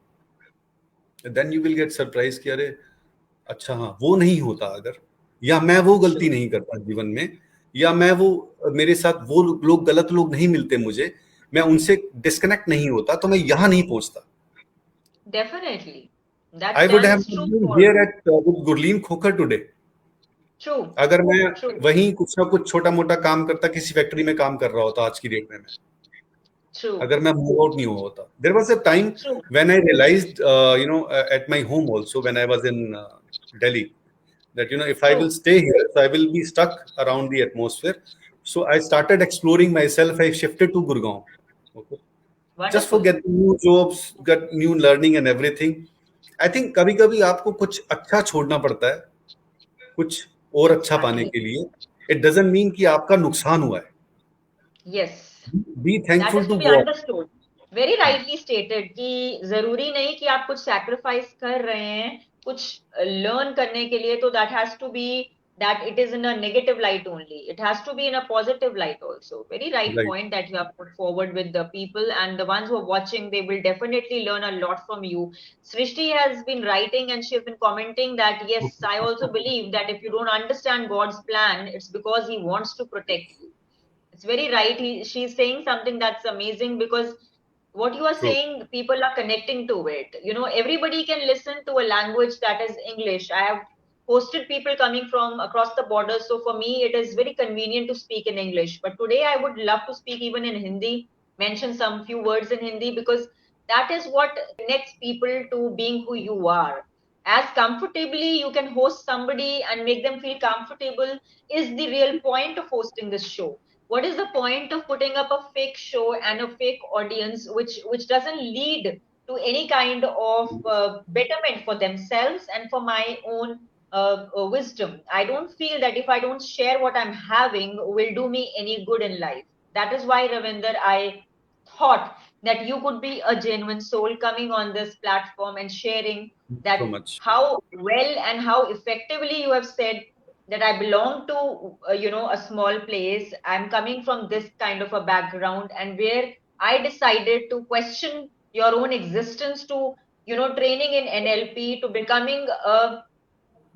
then you will get surprise कि अरे अच्छा हाँ, वो नहीं होता अगर, या मैं वो गलती नहीं करता जीवन में, या मैं वो, मेरे साथ वो लोग, गलत लोग नहीं मिलते मुझे, मैं उनसे डिस्कनेक्ट नहीं होता, तो मैं यहाँ नहीं पहुंचता। Definitely. That I would have stands true been for here at with Gurleen Khokhar today. True. अगर मैं True. वहीं कुछ ना कुछ छोटा मोटा काम करता, किसी फैक्ट्री में काम कर रहा होता आज की डेट में, मैं True. अगर मैं मूव आउट नहीं हुआ होता। There was a time True. when I realized, at my home also, when I was in Delhi, that if I True. will stay here, so I will be stuck around the atmosphere. So I started exploring myself. I shifted to Gurgaon. Okay. Just for Wonderful. get new jobs, get new learning and everything. I think कभी-कभी आपको कुछ अच्छा छोड़ना पड़ता है, कुछ और अच्छा पाने Exactly. के लिए। It doesn't mean कि आपका नुकसान हुआ है। Yes. Be That thankful is to to be God. understood. Very rightly stated कि जरूरी नहीं कि आप कुछ sacrifice कर रहे हैं कुछ learn करने के लिए, तो that has to be that it is in a negative light only. It has to be in a positive light also. Very right Right. point that you have put forward with the people, and the ones who are watching, they will definitely learn a lot from you. Srishti has been writing and she has been commenting that yes, I also believe that if you don't understand God's plan, it's because He wants to protect you. It's very right. She's saying something that's amazing, because what you are True. saying, people are connecting to it. Everybody can listen to a language that is English. I have hosted people coming from across the border. So for me, it is very convenient to speak in English. But today, I would love to speak even in Hindi, mention some few words in Hindi, because that is what connects people to being who you are. As comfortably you can host somebody and make them feel comfortable is the real point of hosting this show. What is the point of putting up a fake show and a fake audience which doesn't lead to any kind of betterment for themselves and for my own wisdom? I don't feel that if I don't share what I'm having will do me any good in life. That is why, Ravinder, I thought that you could be a genuine soul coming on this platform and sharing So that much. how well and how effectively you have said that I belong to a small place. I'm coming from this kind of a background, and where I decided to question your own existence to training in NLP to becoming a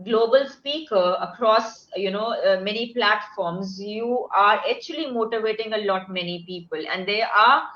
global speaker across many platforms. You are actually motivating a lot many people, and there are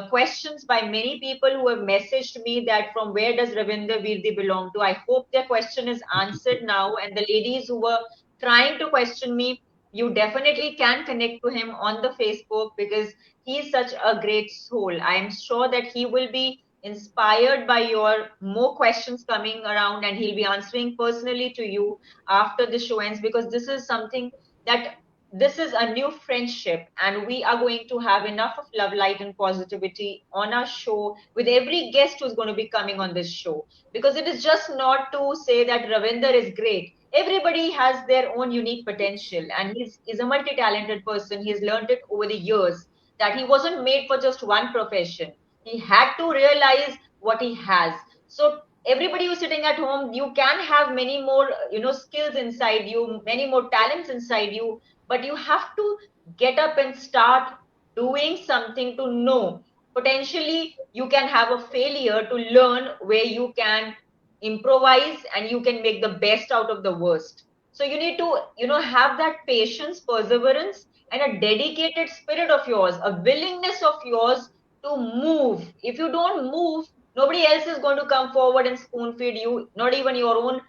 questions by many people who have messaged me that from where does Ravinder Virdi belong to. I hope their question is answered now, and the ladies who were trying to question me, you definitely can connect to him on the Facebook, because he is such a great soul. I am sure that he will be inspired by your more questions coming around, and he'll be answering personally to you after the show ends, because this is something that this is a new friendship, and we are going to have enough of love, light, and positivity on our show with every guest who's going to be coming on this show. Because it is just not to say that Ravinder is great. Everybody has their own unique potential, and he's a multi-talented person. He's learned it over the years that he wasn't made for just one profession. He had to realize what he has. So everybody who's sitting at home, you can have many more skills inside you, many more talents inside you, but you have to get up and start doing something to know. Potentially you can have a failure to learn where you can improvise and you can make the best out of the worst. So you need to have that patience, perseverance, and a dedicated spirit of yours, a willingness of yours to move. If you don't move, nobody else is going to come forward and spoon feed you, not even your own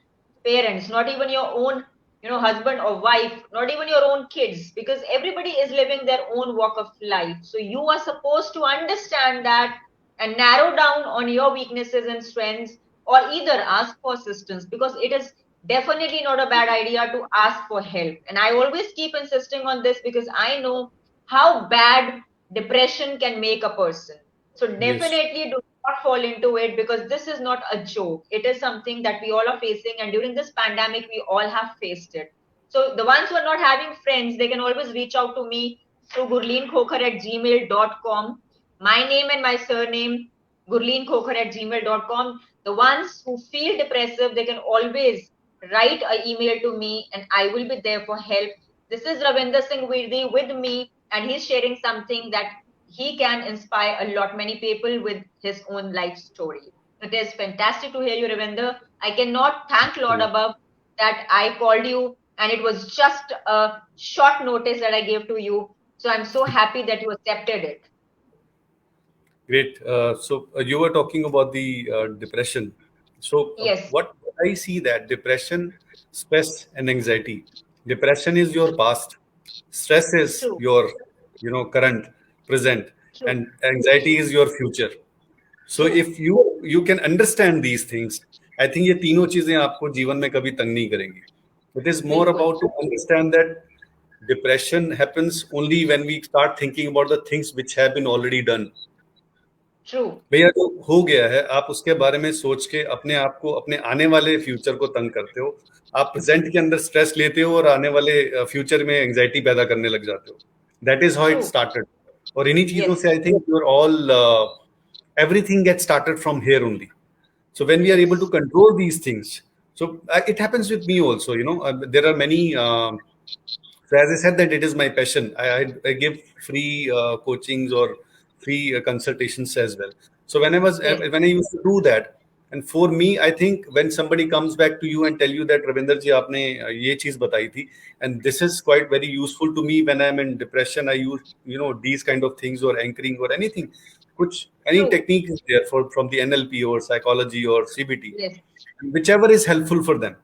parents, not even your own husband or wife, not even your own kids, because everybody is living their own walk of life. So you are supposed to understand that and narrow down on your weaknesses and strengths, or either ask for assistance, because it is definitely not a bad idea to ask for help. And I always keep insisting on this because I know how bad depression can make a person. So Yes. definitely do not fall into it, because this is not a joke. It is something that we all are facing, and during this pandemic, we all have faced it. So the ones who are not having friends, they can always reach out to me through gurleenkhokhar@gmail.com. My name and my surname, gurleenkhokhar@gmail.com. The ones who feel depressive, they can always write an email to me, and I will be there for help. This is Ravinder Singh Virdi with me, and he's sharing something that he can inspire a lot many people with his own life story. It is fantastic to hear you, Ravinder. I cannot thank Lord above that I called you, and it was just a short notice that I gave to you. So I'm so happy that you accepted it. Great. So you were talking about the depression. So Yes, what I see that depression, stress, and anxiety. Depression is your past. Stress is true, your, current, present, true, and anxiety is your future. So true. if you can understand these things, I think ये तीनों चीजें आपको जीवन में कभी तंग नहीं करेंगी. It is more बिल्कुल, about to understand that depression happens only when we start thinking about the things which have been already done. true, भैया जो हो गया है आप उसके बारे में सोच के अपने आप को अपने आने वाले फ्यूचर को तंग करते हो. आप प्रेजेंट के अंदर स्ट्रेस लेते हो और आने वाले फ्यूचर में एंजाइटी पैदा करने लग जाते हो. That is how it true. Started. और इन्हीं चीजों Yes, से I think you are all everything gets started from here only. So when we are able to yes, control these things, so it happens with me also. There are many. So as I said that it is my passion. I give free coachings or free consultations as well. So yes, when I used to do that, and for me, I think when somebody comes back to you and tell you that Ravinder ji आपने ये चीज बताई थी, and this is quite very useful to me when I'm in depression. I use these kind of things or anchoring or anything. Kuch any true. technique is there from the NLP or psychology or CBT, Yes, whichever is helpful for them.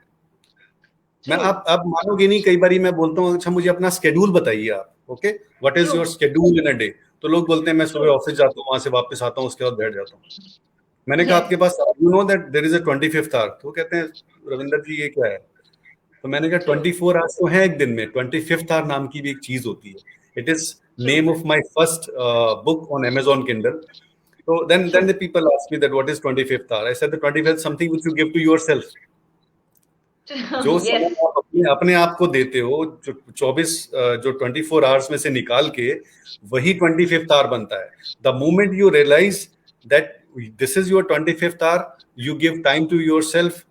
मैं True. आप मानोगे नहीं, कई बारी मैं बोलता हूँ अच्छा मुझे अपना स्केड्यूल बताइए आप, okay, what is True. Your schedule in a day, तो लोग बोलते हैं मैं सुबह True. ऑफिस जाता हूँ, वहां से वापस आता हूँ, उसके बाद बैठ जाता हूँ। मैंने कहा Yes. आपके पास you know that there is a 25th hour, तो वो कहते हैं रविंदर जी ये क्या है, तो मैंने कहा True. 24 आवर्स तो है एक दिन में, 25th आवर नाम की भी एक चीज होती है, it is True. Name of my first book on Amazon Kindle. So then True. the people ask me that what is 25th hour. I said the 25th something which you give to yourself. जो समय Yes. आप अपने आप को देते हो, जो 24 जो 24 आवर्स में से निकाल के वही 25th आवर बनता है. The moment you realise that this is your 25th hour, you give time to yourself.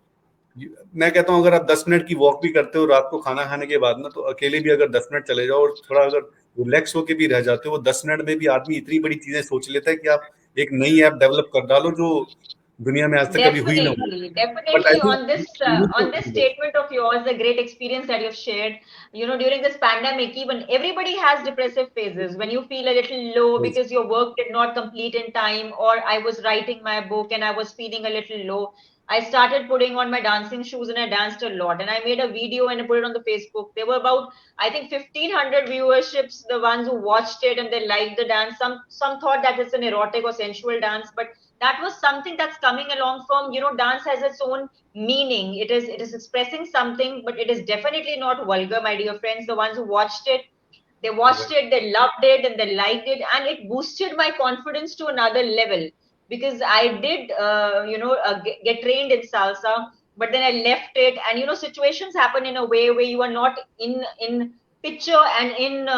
मैं कहता हूँ अगर आप 10 मिनट की वॉक भी करते हो रात को खाना खाने के बाद ना, तो अकेले भी अगर 10 मिनट चले जाओ और थोड़ा अगर रिलैक्स होके भी रह जाते हो, 10 मिनट में भी आदमी इतनी बड़ी चीजें सोच लेता है कि आप एक नई ऐप डेवलप कर डालो जो दुनिया में आज तक कभी हुई ना हो. Definitely, but I definitely. Think On this statement of yours, the great experience that you've shared, during this pandemic, even everybody has depressive phases when you feel a little low because your work did not complete in time, or I was writing my book and I was feeling a little low. I started putting on my dancing shoes and I danced a lot. And I made a video and I put it on the Facebook. There were about, I think, 1,500 viewerships, the ones who watched it and they liked the dance. Some thought that it's an erotic or sensual dance, but that was something that's coming along from, dance has its own meaning. It is expressing something, but it is definitely not vulgar, my dear friends. The ones who watched it, they watched it, they loved it, and they liked it, and it boosted my confidence to another level because I did, get trained in salsa, but then I left it, and situations happen in a way where you are not in picture and in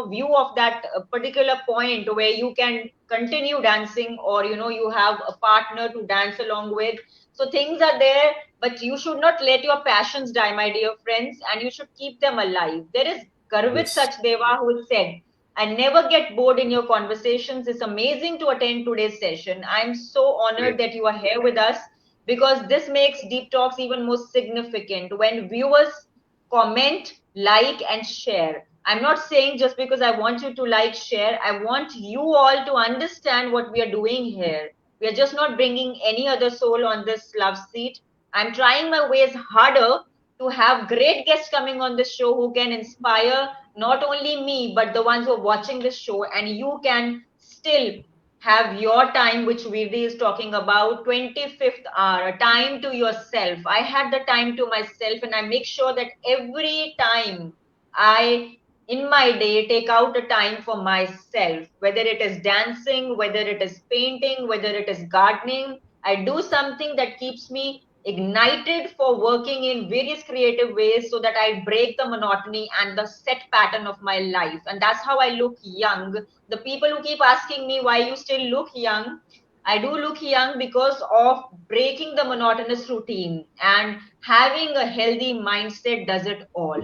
view of that particular point where you can continue dancing, or you have a partner to dance along with. So things are there, but you should not let your passions die, my dear friends, and you should keep them alive. There is Garvit Yes. Sachdeva who said, I never get bored in your conversations. It's amazing to attend today's session. I'm so honored Great. that you are here with us because this makes Deep Talks even more significant. When viewers comment, like, and share. I'm not saying just because I want you to like, share. I want you all to understand what we are doing here. We are just not bringing any other soul on this love seat. I'm trying my ways harder to have great guests coming on this show who can inspire not only me, but the ones who are watching this show. And you can still have your time, which Virdi is talking about, 25th hour, a time to yourself. I had the time to myself, and I make sure that every time I, in my day, take out a time for myself, whether it is dancing, whether it is painting, whether it is gardening. I do something that keeps me ignited for working in various creative ways so that I break the monotony and the set pattern of my life. And that's how I look young. The people who keep asking me why you still look young, I do look young because of breaking the monotonous routine, and having a healthy mindset does it all.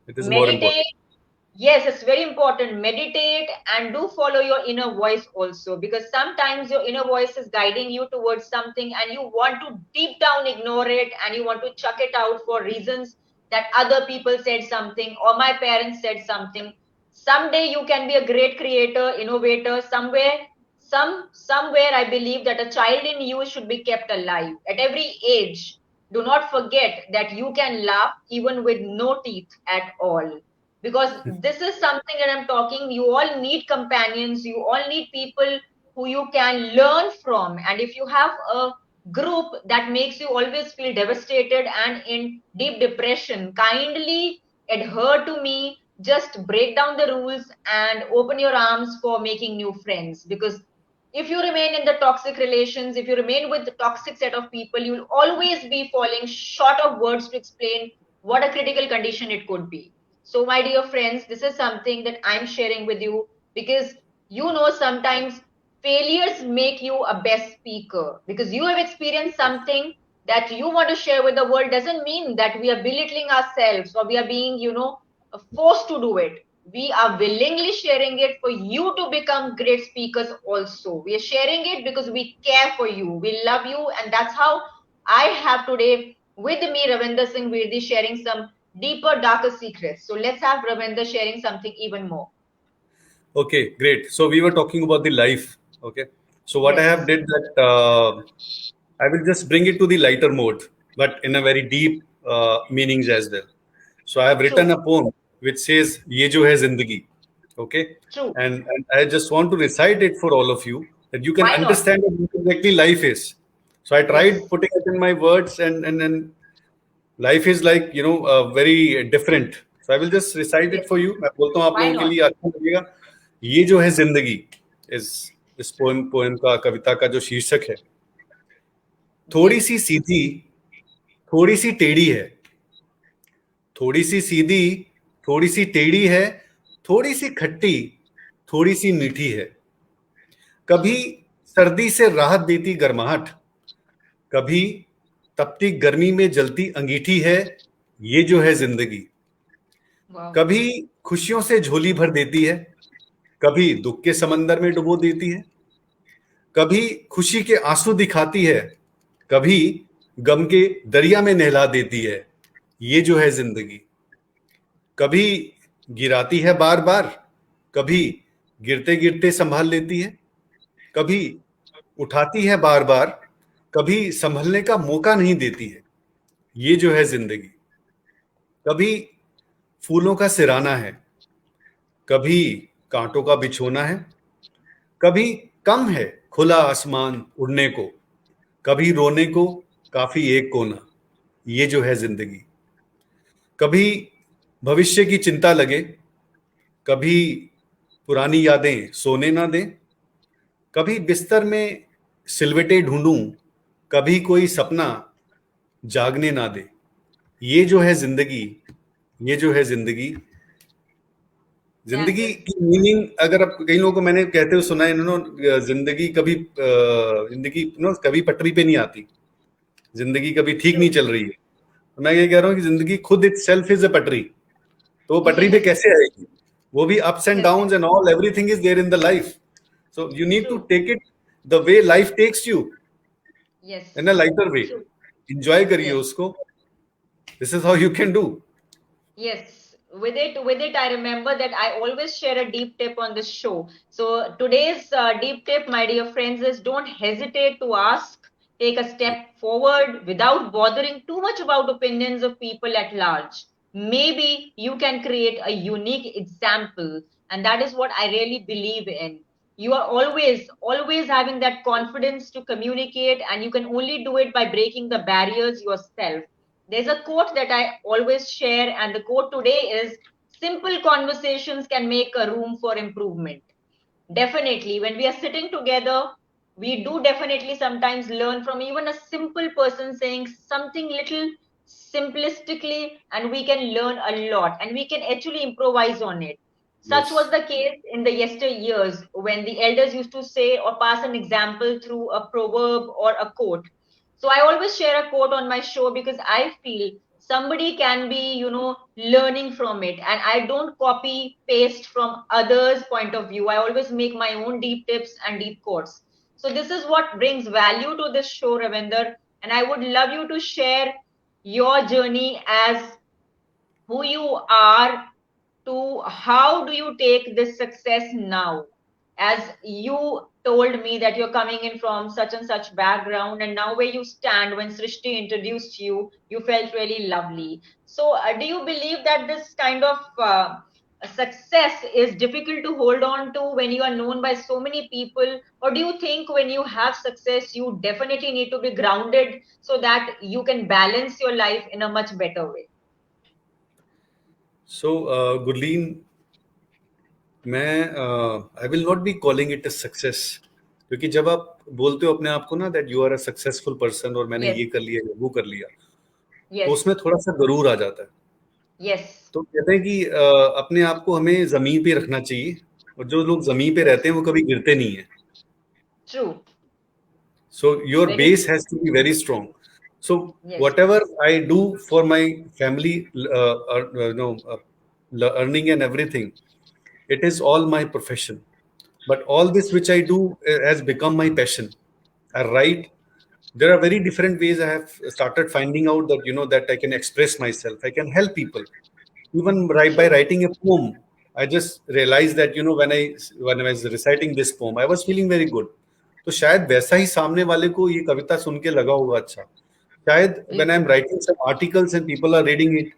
It is more important. Meditate. Yes, it's very important. Meditate and do follow your inner voice also, because sometimes your inner voice is guiding you towards something and you want to deep down ignore it and you want to chuck it out for reasons that other people said something or my parents said something. Someday you can be a great creator, innovator. Somewhere I believe that a child in you should be kept alive at every age. Do not forget that you can laugh even with no teeth at all, because this is something that I'm talking. You all need companions, you all need people who you can learn from. And if you have a group that makes you always feel devastated and in deep depression, kindly adhere to me. Just break down the rules and open your arms for making new friends, because if you remain in the toxic relations, if you remain with the toxic set of people, you'll always be falling short of words to explain what a critical condition it could be. So, my dear friends, this is something that I'm sharing with you because sometimes failures make you a best speaker, because you have experienced something that you want to share with the world. Doesn't mean that we are belittling ourselves or we are being, forced to do it. We are willingly sharing it for you to become great speakers also. We are sharing it because we care for you. We love you. And that's how I have today with me Ravinder Singh Virdi sharing some deeper, darker secrets. So let's have Ravinder sharing something even more. Okay, great. So we were talking about the life. Okay. So what I have Yes. did that I will just bring it to the lighter mode, but in a very deep meanings as well. So I have written a poem which says "ये जो है जिंदगी." Okay, True. and I just want to recite it for all of you that you can Why not? understand what exactly life is. So I tried Yes. putting it in my words, and life is like very different. So I will just recite it Yes. for you. मैं बोलता हूँ आप Why लोगों के not? लिए अच्छा लगेगा. ये जो है जिंदगी इस पोएम का कविता का जो शीर्षक है, थोड़ी सी सीधी, थोड़ी सी टेढ़ी है, थोड़ी सी सीधी, थोड़ी सी टेढ़ी है, थोड़ी सी खट्टी, थोड़ी सी मीठी है. कभी सर्दी से राहत देती गर्माहट, कभी तपती गर्मी में जलती अंगीठी है. ये जो है जिंदगी. Wow. कभी खुशियों से झोली भर देती है, कभी दुख के समंदर में डुबो देती है, कभी खुशी के आंसू दिखाती है, कभी गम के दरिया में नहला देती है. ये जो है जिंदगी. कभी गिराती है बार बार, कभी गिरते गिरते संभाल लेती है, कभी उठाती है बार बार, कभी संभलने का मौका नहीं देती है. ये जो है जिंदगी. कभी फूलों का सिराना है, कभी कांटों का बिछोना है, कभी कम है खुला आसमान उड़ने को, कभी रोने को काफी एक कोना. ये जो है जिंदगी. कभी भविष्य की चिंता लगे, कभी पुरानी यादें सोने ना दें, कभी बिस्तर में सिलवटें ढूंढूं, कभी कोई सपना जागने ना दे. ये जो है जिंदगी. ये जो है जिंदगी. जिंदगी की मीनिंग अगर आप कई लोगों को मैंने कहते हुए सुना है, जिंदगी कभी कभी पटरी पे नहीं आती, जिंदगी कभी ठीक नहीं चल रही है. तो मैं ये कह रहा हूँ कि जिंदगी खुद इट सेल्फ इज अ पटरी. तो वो पटरी पे कैसे आएगी? वो भी ups and downs and all everything is there in the life. So you need to take it the way life takes you, Yes. In a lighter way. Enjoy करिए उसको. This is how you can do. Yes, with it, I remember that I always share a deep tip on this show. So today's deep tip, my dear friends, is don't hesitate to ask. Take a step forward without bothering too much about opinions of people at large. Maybe you can create a unique example, and that is what I really believe in. You are always having that confidence to communicate, and you can only do it by breaking the barriers yourself. There's a quote that I always share, and the quote today is simple conversations can make a room for improvement. Definitely, when we are sitting together, we do definitely sometimes learn from even a simple person saying something little simplistically, and we can learn a lot and we can actually improvise on it. Such was the case in the yesteryears when the elders used to say or pass an example through a proverb or a quote. So I always share a quote on my show because I feel somebody can be, learning from it, and I don't copy paste from others' point of view. I always make my own deep tips and deep quotes. So this is what brings value to this show, Ravinder, and I would love you to share your journey as who you are to how do you take this success now. As you told me that you're coming in from such and such background, and now where you stand, when Srishti introduced you, you felt really lovely. So do you believe that this kind of success is difficult to hold on to when you are known by so many people, or do you think when you have success you definitely need to be grounded so that you can balance your life in a much better way? So Gurleen, मैं I will not be calling it a success, क्योंकि जब आप बोलते हो अपने आप को ना that you are a successful person और मैंने ये कर लिया वो कर लिया, तो उसमें थोड़ा सा गरूर आ जाता है. तो कहते हैं कि अपने आप को हमें जमीन पे रखना चाहिए, और जो लोग जमीन पे रहते हैं वो कभी गिरते नहीं है. True. So your base has to be very strong. So whatever I do for my family, earning and everything, it is all my profession. But all this which I do has become my passion. I write. There are very different ways I have started finding out that that I can express myself. I can help people. Even by writing a poem, I just realized that when I was reciting this poem, I was feeling very good. तो शायद वैसा ही सामने वाले को ये कविता सुन के लगा होगा अच्छा. शायद when I'm writing some articles and people are reading it,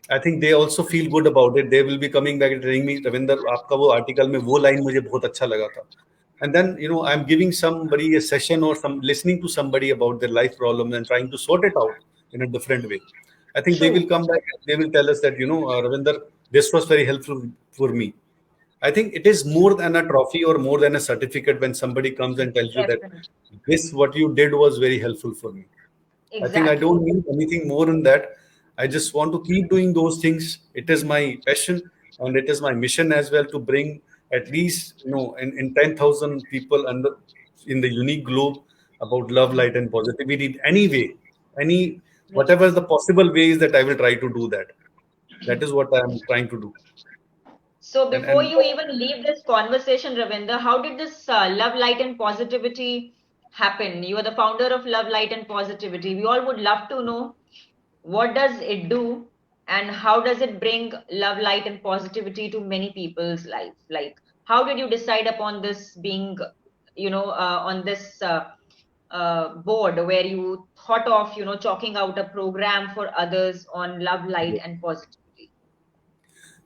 I think they also feel good about it. They will be coming back and telling me, Ravinder, आपका वो article में वो line मुझे बहुत अच्छा लगा था. And then, I'm giving somebody a session or listening to somebody about their life problem and trying to sort it out in a different way. I think they will come back and they will tell us that, Ravinder, this was very helpful for me. I think it is more than a trophy or more than a certificate when somebody comes and tells you that this, what you did was very helpful for me. I think I don't need anything more than that. I just want to keep doing those things. It is my passion and it is my mission as well to bring at least, in 10,000 people in the unique globe about love, light, and positivity in any way, whatever the possible ways that I will try to do that. That is what I am trying to do. So before you even leave this conversation, Ravinder, how did this Love, Light, and Positivity happen? You are the founder of Love, Light, and Positivity. We all would love to know what does it do and how does it bring love, light, and positivity to many people's life? Like, how did you decide upon this being, on this board where you thought of, chalking out a program for others on love, light, and positivity?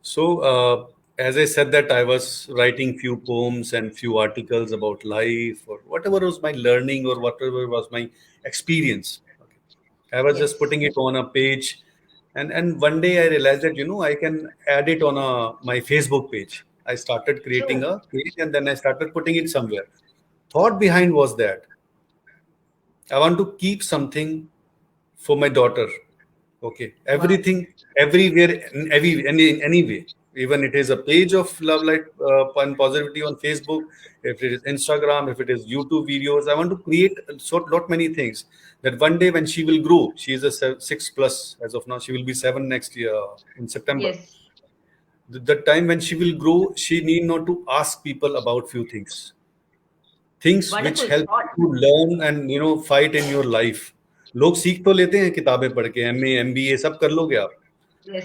So, as I said that I was writing few poems and few articles about life or whatever was my learning or whatever was my experience. I was just putting it on a page, and one day I realized that I can add it on my Facebook page. I started creating a page and then I started putting it somewhere. Thought behind was that I want to keep something for my daughter. Okay, everything, everywhere, in any way. Even it is a page of love, light, and positivity on Facebook. If it is Instagram, if it is YouTube videos, I want to create lot many things. That one day when she will grow, she is a 6+ as of now. She will be 7 next year in September. Yes. The time when she will grow, she need not to ask people about few things. Things which help you learn and fight in your life. लोग सीख तो लेते हैं किताबें पढ़ के, MA, MBA सब कर लोगे आप,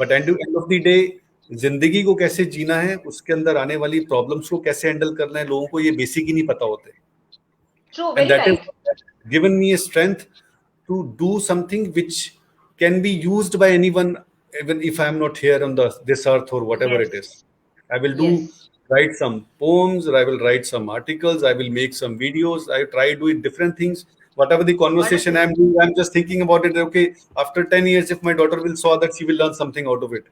but end of the day जिंदगी को कैसे जीना है, उसके अंदर आने वाली प्रॉब्लम्स को कैसे हैंडल करना है, लोगों को ये बेसिक ही नहीं पता होते. And that has given me a strength to do something which can be used by anyone, even if I am not here on this earth or whatever it is. I will write some poems, or I will write some articles, I will make some videos, I try doing different things. Whatever the conversation I'm doing, I'm just thinking about it. Okay, after 10 years, if my daughter will saw that, she will learn something out of it.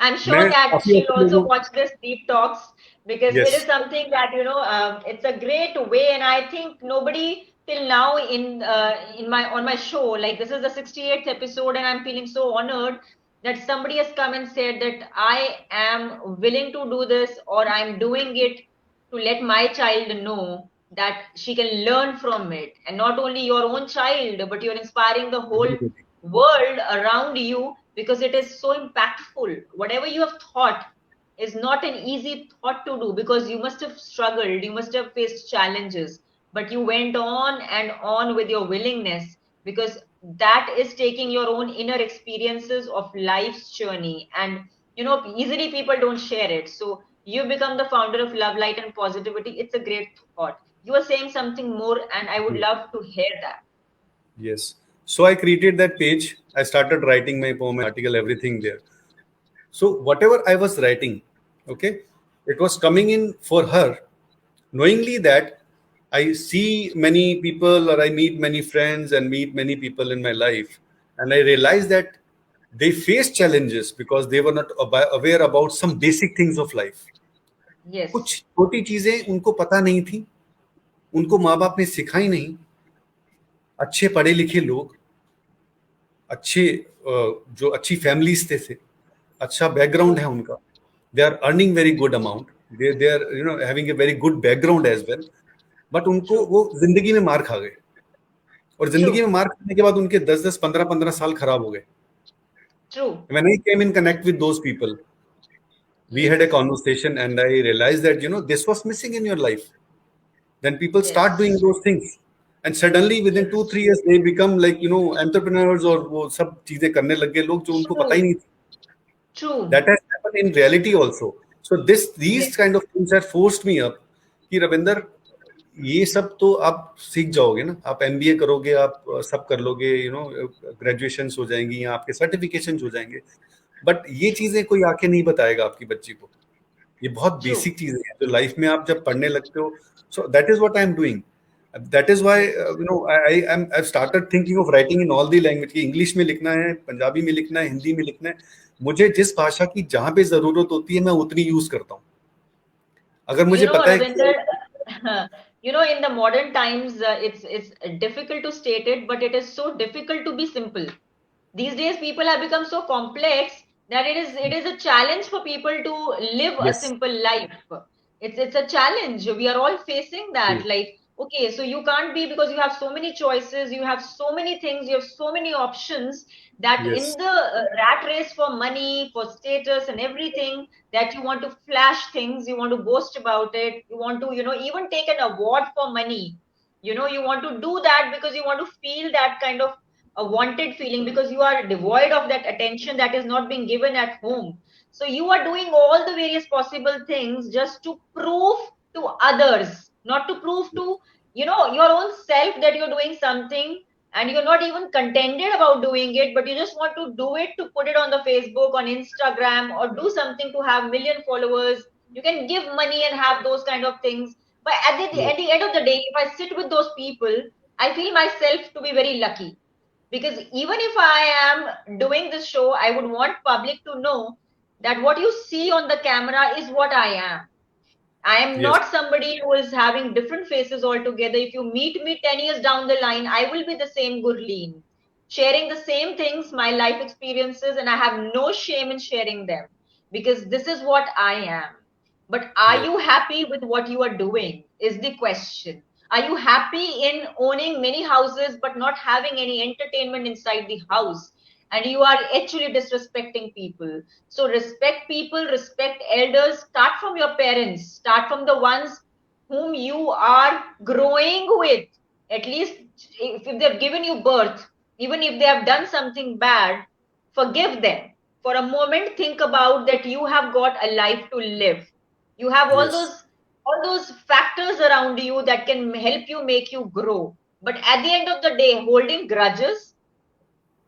I'm sure that she'll also watch this Deep Talks because it is something that it's a great way, and I think nobody till now on my show, like this is the 68th episode, and I'm feeling so honored that somebody has come and said that I am willing to do this, or I'm doing it to let my child know that she can learn from it. And not only your own child, but you're inspiring the whole world around you, because it is so impactful. Whatever you have thought is not an easy thought to do, because you must have struggled, you must have faced challenges, but you went on and on with your willingness, because that is taking your own inner experiences of life's journey, and easily people don't share it. So you become the founder of Love, Light, and Positivity. It's a great thought. You are saying something more, and I would love to hear that. Yes. So I created that page. I started writing my poem, article, everything there. So whatever I was writing, okay, it was coming in for her, knowingly that I see many people, or I meet many friends and meet many people in my life, and I realized that they face challenges because they were not aware about some basic things of life. Yes. कुछ छोटी चीजें उनको पता नहीं थी, उनको माँ बाप ने सिखाई नहीं. अच्छे पढ़े लिखे लोग, अच्छे जो अच्छी फैमिलीज थे, अच्छा बैकग्राउंड है उनका, they are earning very good amount, they are having a very good background as well, but उनको वो जिंदगी में मार खा गए, और जिंदगी में मार खाने के बाद उनके 10-10, 15-15 साल खराब हो गए. When I came in connect with those people, we had a conversation, and I realized that this was missing in your life. Then people start doing those things, and suddenly within 2-3 years they become like entrepreneurs, और वो सब चीजें करने लग गए लोग जो उनको पता ही नहीं थी. That has happened in reality also. So these kind of things have forced me up कि रविंदर, ये सब तो आप सीख जाओगे ना, आप एमबीए करोगे, आप सब कर लोगे, ग्रेजुएशन हो जाएंगी या आपके सर्टिफिकेशन हो जाएंगे, बट ये चीजें कोई आके नहीं बताएगा आपकी बच्ची को। ये बहुत True. बेसिक चीजें हैं जो लाइफ में आप जब पढ़ने लगते हो। So that is what I am doing, that is why I started thinking of writing in all the language, की इंग्लिश में लिखना है, पंजाबी में लिखना है, हिंदी में लिखना है, मुझे जिस भाषा की जहां पे जरूरत होती है मैं उतनी यूज करता हूँ। अगर मुझे पता है Ravinder, in the modern times, it's difficult to state it, but it is so difficult to be simple. These days, people have become so complex that it is a challenge for people to live a yes, simple life. It's a challenge. We are all facing that. Like, okay, so you can't be, because you have so many choices, you have so many things, you have so many options, that in yes, the rat race for money, for status, and everything, that you want to flash things, you want to boast about it, you want to, even take an award for money. You want to do that because you want to feel that kind of a wanted feeling, because you are devoid of that attention that is not being given at home. So you are doing all the various possible things just to prove to others, not to prove to your own self that you're doing something, and you're not even contented about doing it, but you just want to do it to put it on the Facebook, on Instagram, or do something to have million followers. You can give money and have those kind of things, but yes, at the end of the day, if I sit with those people, I feel myself to be very lucky, because even if I am doing this show, I would want public to know that what you see on the camera is what I am. I am yes, not somebody who is having different faces altogether. If you meet me 10 years down the line, I will be the same Gurleen, sharing the same things, my life experiences, and I have no shame in sharing them, because this is what I am. But are yes, you happy with what you are doing? Is the question. Are you happy in owning many houses but not having any entertainment inside the house? And you are actually disrespecting people. So respect people, respect elders, start from your parents, start from the ones whom you are growing with. At least if they've given you birth, even if they have done something bad, forgive them. For a moment, think about that you have got a life to live. You have yes, all those factors around you that can help you, make you grow. But at the end of the day, holding grudges,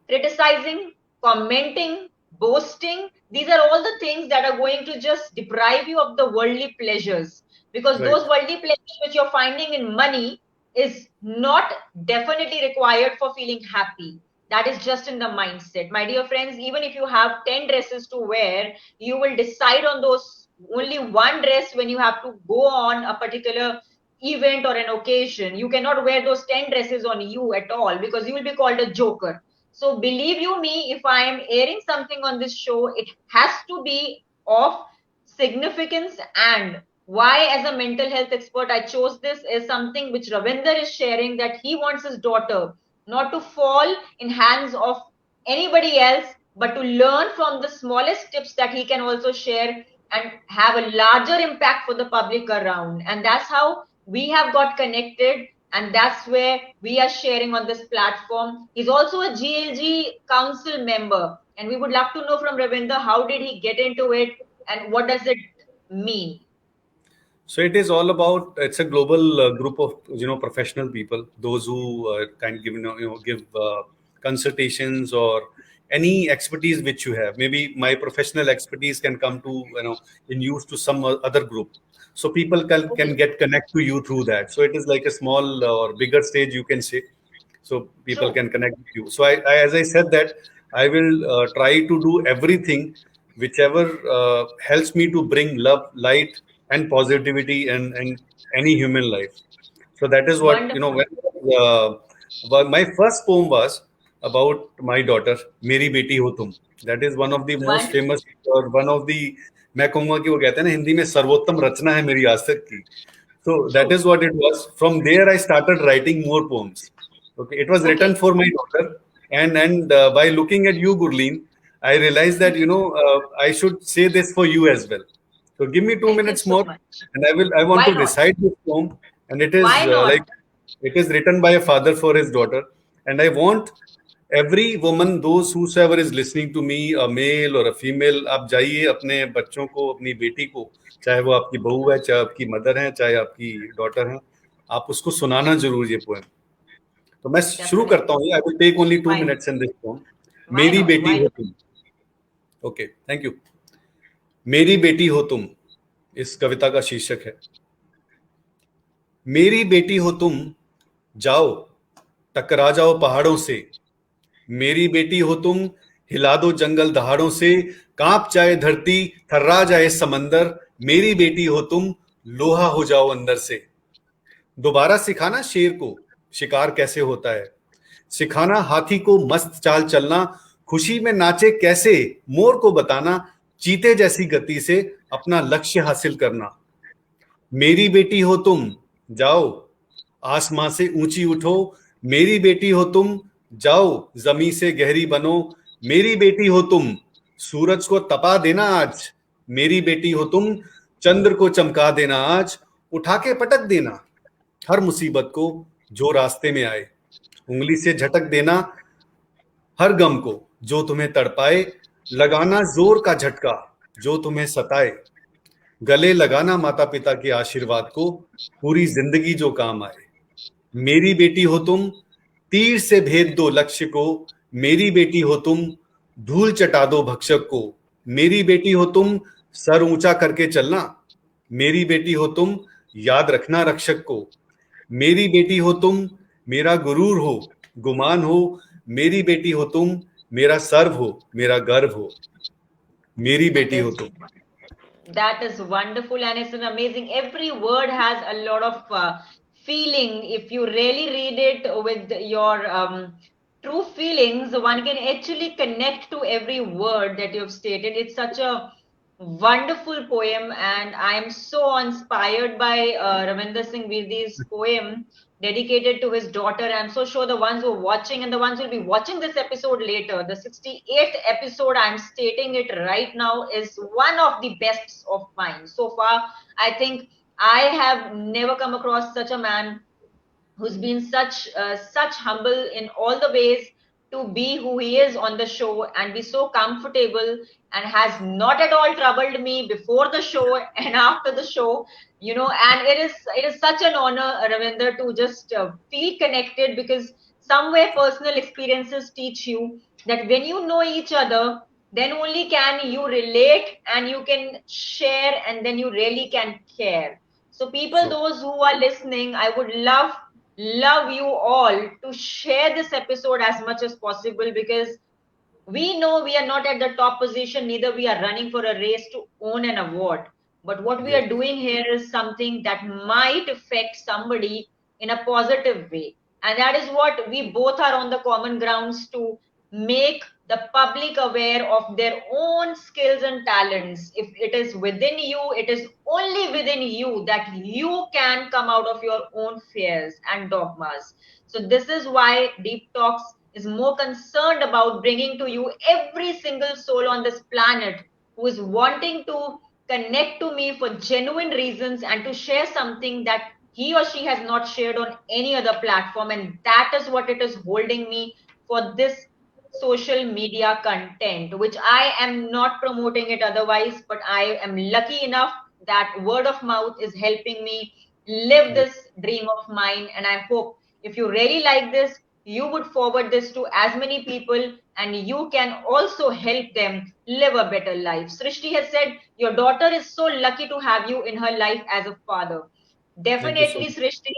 criticizing, commenting, boasting, these are all the things that are going to just deprive you of the worldly pleasures. Because right. those worldly pleasures which you're finding in money is not definitely required for feeling happy. That is just in the mindset. My dear friends, even if you have 10 dresses to wear, you will decide on those only one dress when you have to go on a particular event or an occasion. You cannot wear those 10 dresses on you at all, because you will be called a joker. So believe you me, if I am airing something on this show, it has to be of significance. And why, as a mental health expert, I chose this is something which Ravinder is sharing, that he wants his daughter not to fall in hands of anybody else, but to learn from the smallest tips that he can also share and have a larger impact for the public around. And that's how we have got connected, and that's where we are sharing on this platform. He's also a GLG council member, and we would love to know from Ravinder, how did he get into it and what does it mean? So it is all about, it's a global group of professional people, those who can give give consultations or any expertise which you have. Maybe my professional expertise can come to in use to some other group. So people can Okay, get connect to you through that. So it is like a small or bigger stage, you can say. So people true. can connect with you. So as I said that I will try to do everything whichever helps me to bring love, light, and positivity and any human life. So that is what Wonderful. my first poem was about my daughter, Meri Beti Ho Tum. That is one of the most Wonderful. famous, or one of the, मैं कहूंगा कि वो कहते हैं ना हिंदी में, सर्वोत्तम रचना है मेरी आज तक की. So that True. is what it was. From there, I started writing more poems. Okay, it was written Okay. for my daughter, and by looking at you, Gurleen, I realized that I should say this for you as well. So give me two Thank you minutes so more, much. and I want Why to not? recite this poem, and it is Why not? like it is written by a father for his daughter, and I want every woman, those whosoever is listening to me, a male or a female, आप जाइए अपने बच्चों को, अपनी बेटी को, चाहे वो आपकी बहू है, चाहे आपकी मदर है, चाहे आपकी डॉटर है, आप उसको सुनाना जरूर ये पोएम। तो मैं शुरू करता हूँ। I will take only 2 minutes in this poem. मेरी बेटी हो तुम। Okay, thank you. मेरी बेटी हो तुम इस कविता का शीर्षक है। मेरी बेटी हो तुम, जाओ टकरा जाओ पहाड़ों से। मेरी बेटी हो तुम, हिला दो जंगल दहाड़ों से। कांप जाए धरती, थर्रा जाए समंदर। मेरी बेटी हो तुम, लोहा हो जाओ अंदर से। दोबारा सिखाना शेर को शिकार कैसे होता है। सिखाना हाथी को मस्त चाल चलना। खुशी में नाचे कैसे मोर को बताना। चीते जैसी गति से अपना लक्ष्य हासिल करना। मेरी बेटी हो तुम, जाओ आसमां से ऊंची उठो। मेरी बेटी हो तुम, जाओ जमी से गहरी बनो। मेरी बेटी हो तुम, सूरज को तपा देना आज। मेरी बेटी हो तुम, चंद्र को चमका देना आज। उठा के पटक देना हर मुसीबत को जो रास्ते में आए। उंगली से झटक देना हर गम को जो तुम्हें तड़पाए। लगाना जोर का झटका जो तुम्हें सताए। गले लगाना माता पिता के आशीर्वाद को पूरी जिंदगी जो काम आए। मेरी बेटी हो तुम, तीर से भेद दो लक्ष्य को। मेरी बेटी हो तुम, धूल चटा दो भक्षक को। मेरी बेटी हो तुम, सर ऊंचा करके चलना। मेरी बेटी हो तुम, याद रखना रक्षक को। मेरी बेटी हो तुम, मेरा गुरूर हो गुमान हो। मेरी बेटी हो तुम, मेरा सर्व हो मेरा गर्व हो। मेरी बेटी हो तुम। That is wonderful, and it's an amazing. Every word has a lot of feeling. If you really read it with your true feelings, one can actually connect to every word that you've stated. It's such a wonderful poem, and I am so inspired by Ravinder Singh Virdi's poem dedicated to his daughter. I'm so sure the ones who are watching and the ones who will be watching this episode later, the 68th episode, I'm stating it right now, is one of the best of mine. So far, I think I have never come across such a man who's been such humble in all the ways to be who he is on the show and be so comfortable, and has not at all troubled me before the show and after the show, and it is such an honor, Ravinder, to just feel connected, because somewhere personal experiences teach you that when you know each other, then only can you relate and you can share, and then you really can care. So people, those who are listening, I would love you all to share this episode as much as possible, because we know we are not at the top position, neither we are running for a race to own an award. But what we are doing here is something that might affect somebody in a positive way. And that is what we both are on the common grounds to make the public aware of their own skills and talents. If it is within you, it is only within you that you can come out of your own fears and dogmas. So this is why Deep Talks is more concerned about bringing to you every single soul on this planet who is wanting to connect to me for genuine reasons and to share something that he or she has not shared on any other platform. And that is what it is holding me for this social media content, which I am not promoting it otherwise, but I am lucky enough that word of mouth is helping me live this dream of mine. And I hope if you really like this, you would forward this to as many people, and you can also help them live a better life. Srishti has said your daughter is so lucky to have you in her life as a father. Definitely, Srishti,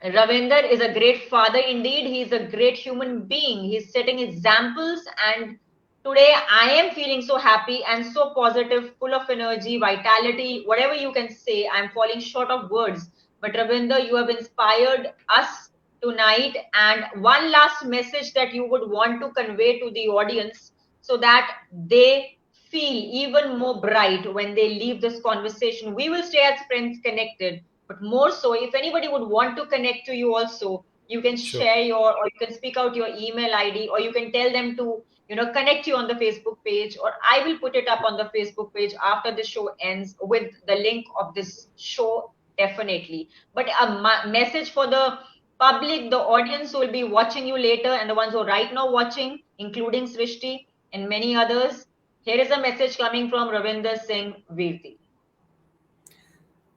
Ravinder is a great father indeed. He is a great human being. He's setting examples, and today I am feeling so happy and so positive, full of energy, vitality, whatever you can say. I'm falling short of words. But Ravinder, you have inspired us tonight. And one last message that you would want to convey to the audience so that they feel even more bright when they leave this conversation. We will stay as friends connected, but more so, if anybody would want to connect to you also, you can share your, or you can speak out your email ID, or you can tell them to, connect you on the Facebook page, or I will put it up on the Facebook page after the show ends with the link of this show, definitely. But a message for the public, the audience who will be watching you later, and the ones who are right now watching, including Srishti and many others. Here is a message coming from Ravinder Singh Virdi.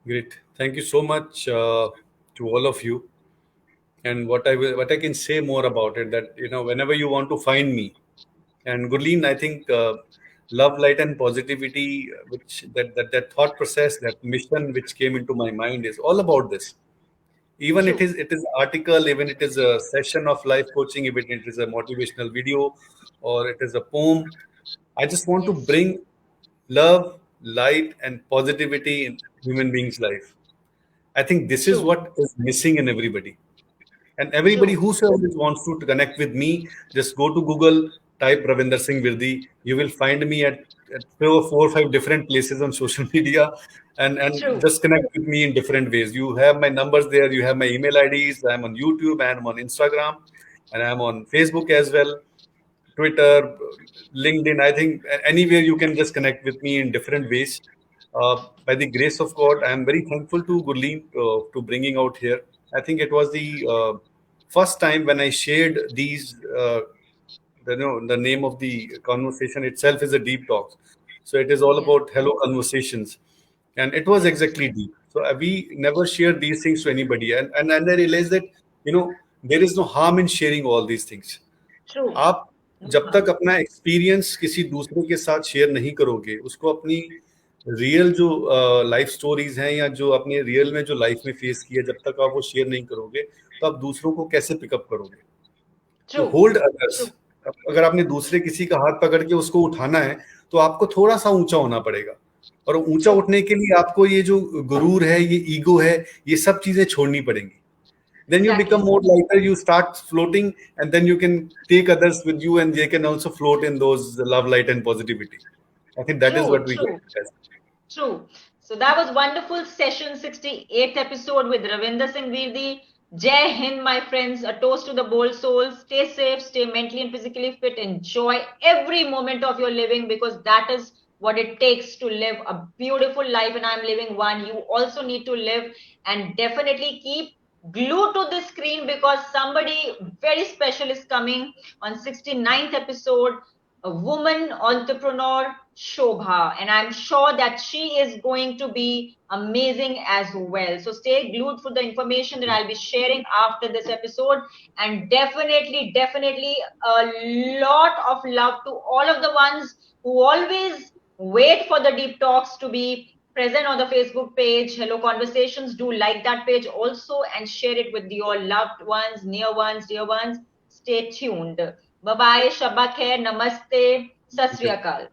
Great. Thank you so much. to all of you. And what I can say more about it, that whenever you want to find me, and Gurleen, I think love, light, and positivity, which that thought process, that mission which came into my mind is all about this. Even True. it is article, even it is a session of life coaching, even it is a motivational video, or it is a poem. I just want to Yes. bring love, light, and positivity in human beings' life. I think this is True. what is missing in everybody. And everybody True. whosoever wants to connect with me, just go to Google, type Ravinder Singh Virdi. You will find me at four or five different places on social media, and True. just connect with me in different ways. You have my numbers there. You have my email IDs. I'm on YouTube and I'm on Instagram, and I'm on Facebook as well. Twitter, LinkedIn. I think anywhere you can just connect with me in different ways. By the grace of God, I am very thankful to Gurleen to bringing out here. I think it was the first time when I shared these. The name of the conversation itself is a deep talk, so it is all Yeah. about hello conversations, and it was exactly deep. So we never share these things to anybody, and I realized that there is no harm in sharing all these things. True. आप No जब तक harm. अपना experience किसी दूसरे के साथ share नहीं करोगे, उसको अपनी रियल जो लाइफ स्टोरीज हैं या जो अपने रियल में जो लाइफ में फेस किया, जब तक आप वो शेयर नहीं करोगे, तो आप दूसरों को कैसे पिकअप करोगे? To True. Hold others, True. अगर आपने दूसरे किसी का हाथ पकड़ के उसको उठाना है, तो आपको थोड़ा सा ऊंचा होना पड़ेगा, और ऊंचा True. उठने के लिए आपको ये जो गुरूर है, ये ईगो है, ये सब चीजें छोड़नी पड़ेंगी. Then you become Exactly. more lighter, you start floating, and then you can take others with you, and they can also float in those love, light, and positivity. I think that is True. what we True. get. True. So that was wonderful session 68th episode with Ravinder Singh Virdi. Jai Hind, my friends. A toast to the bold souls. Stay safe, stay mentally and physically fit. Enjoy every moment of your living, because that is what it takes to live a beautiful life. And I'm living one. You also need to live, and definitely keep glued to the screen, because somebody very special is coming on 69th episode, a woman entrepreneur, Shobha, and I'm sure that she is going to be amazing as well. So stay glued for the information that I'll be sharing after this episode, and definitely a lot of love to all of the ones who always wait for the deep talks to be present on the Facebook page. Hello Conversations. Do like that page also and share it with your loved ones, near ones, dear ones. Stay tuned. Bye bye. Shabba khair. Namaste. Sat Sri Akal.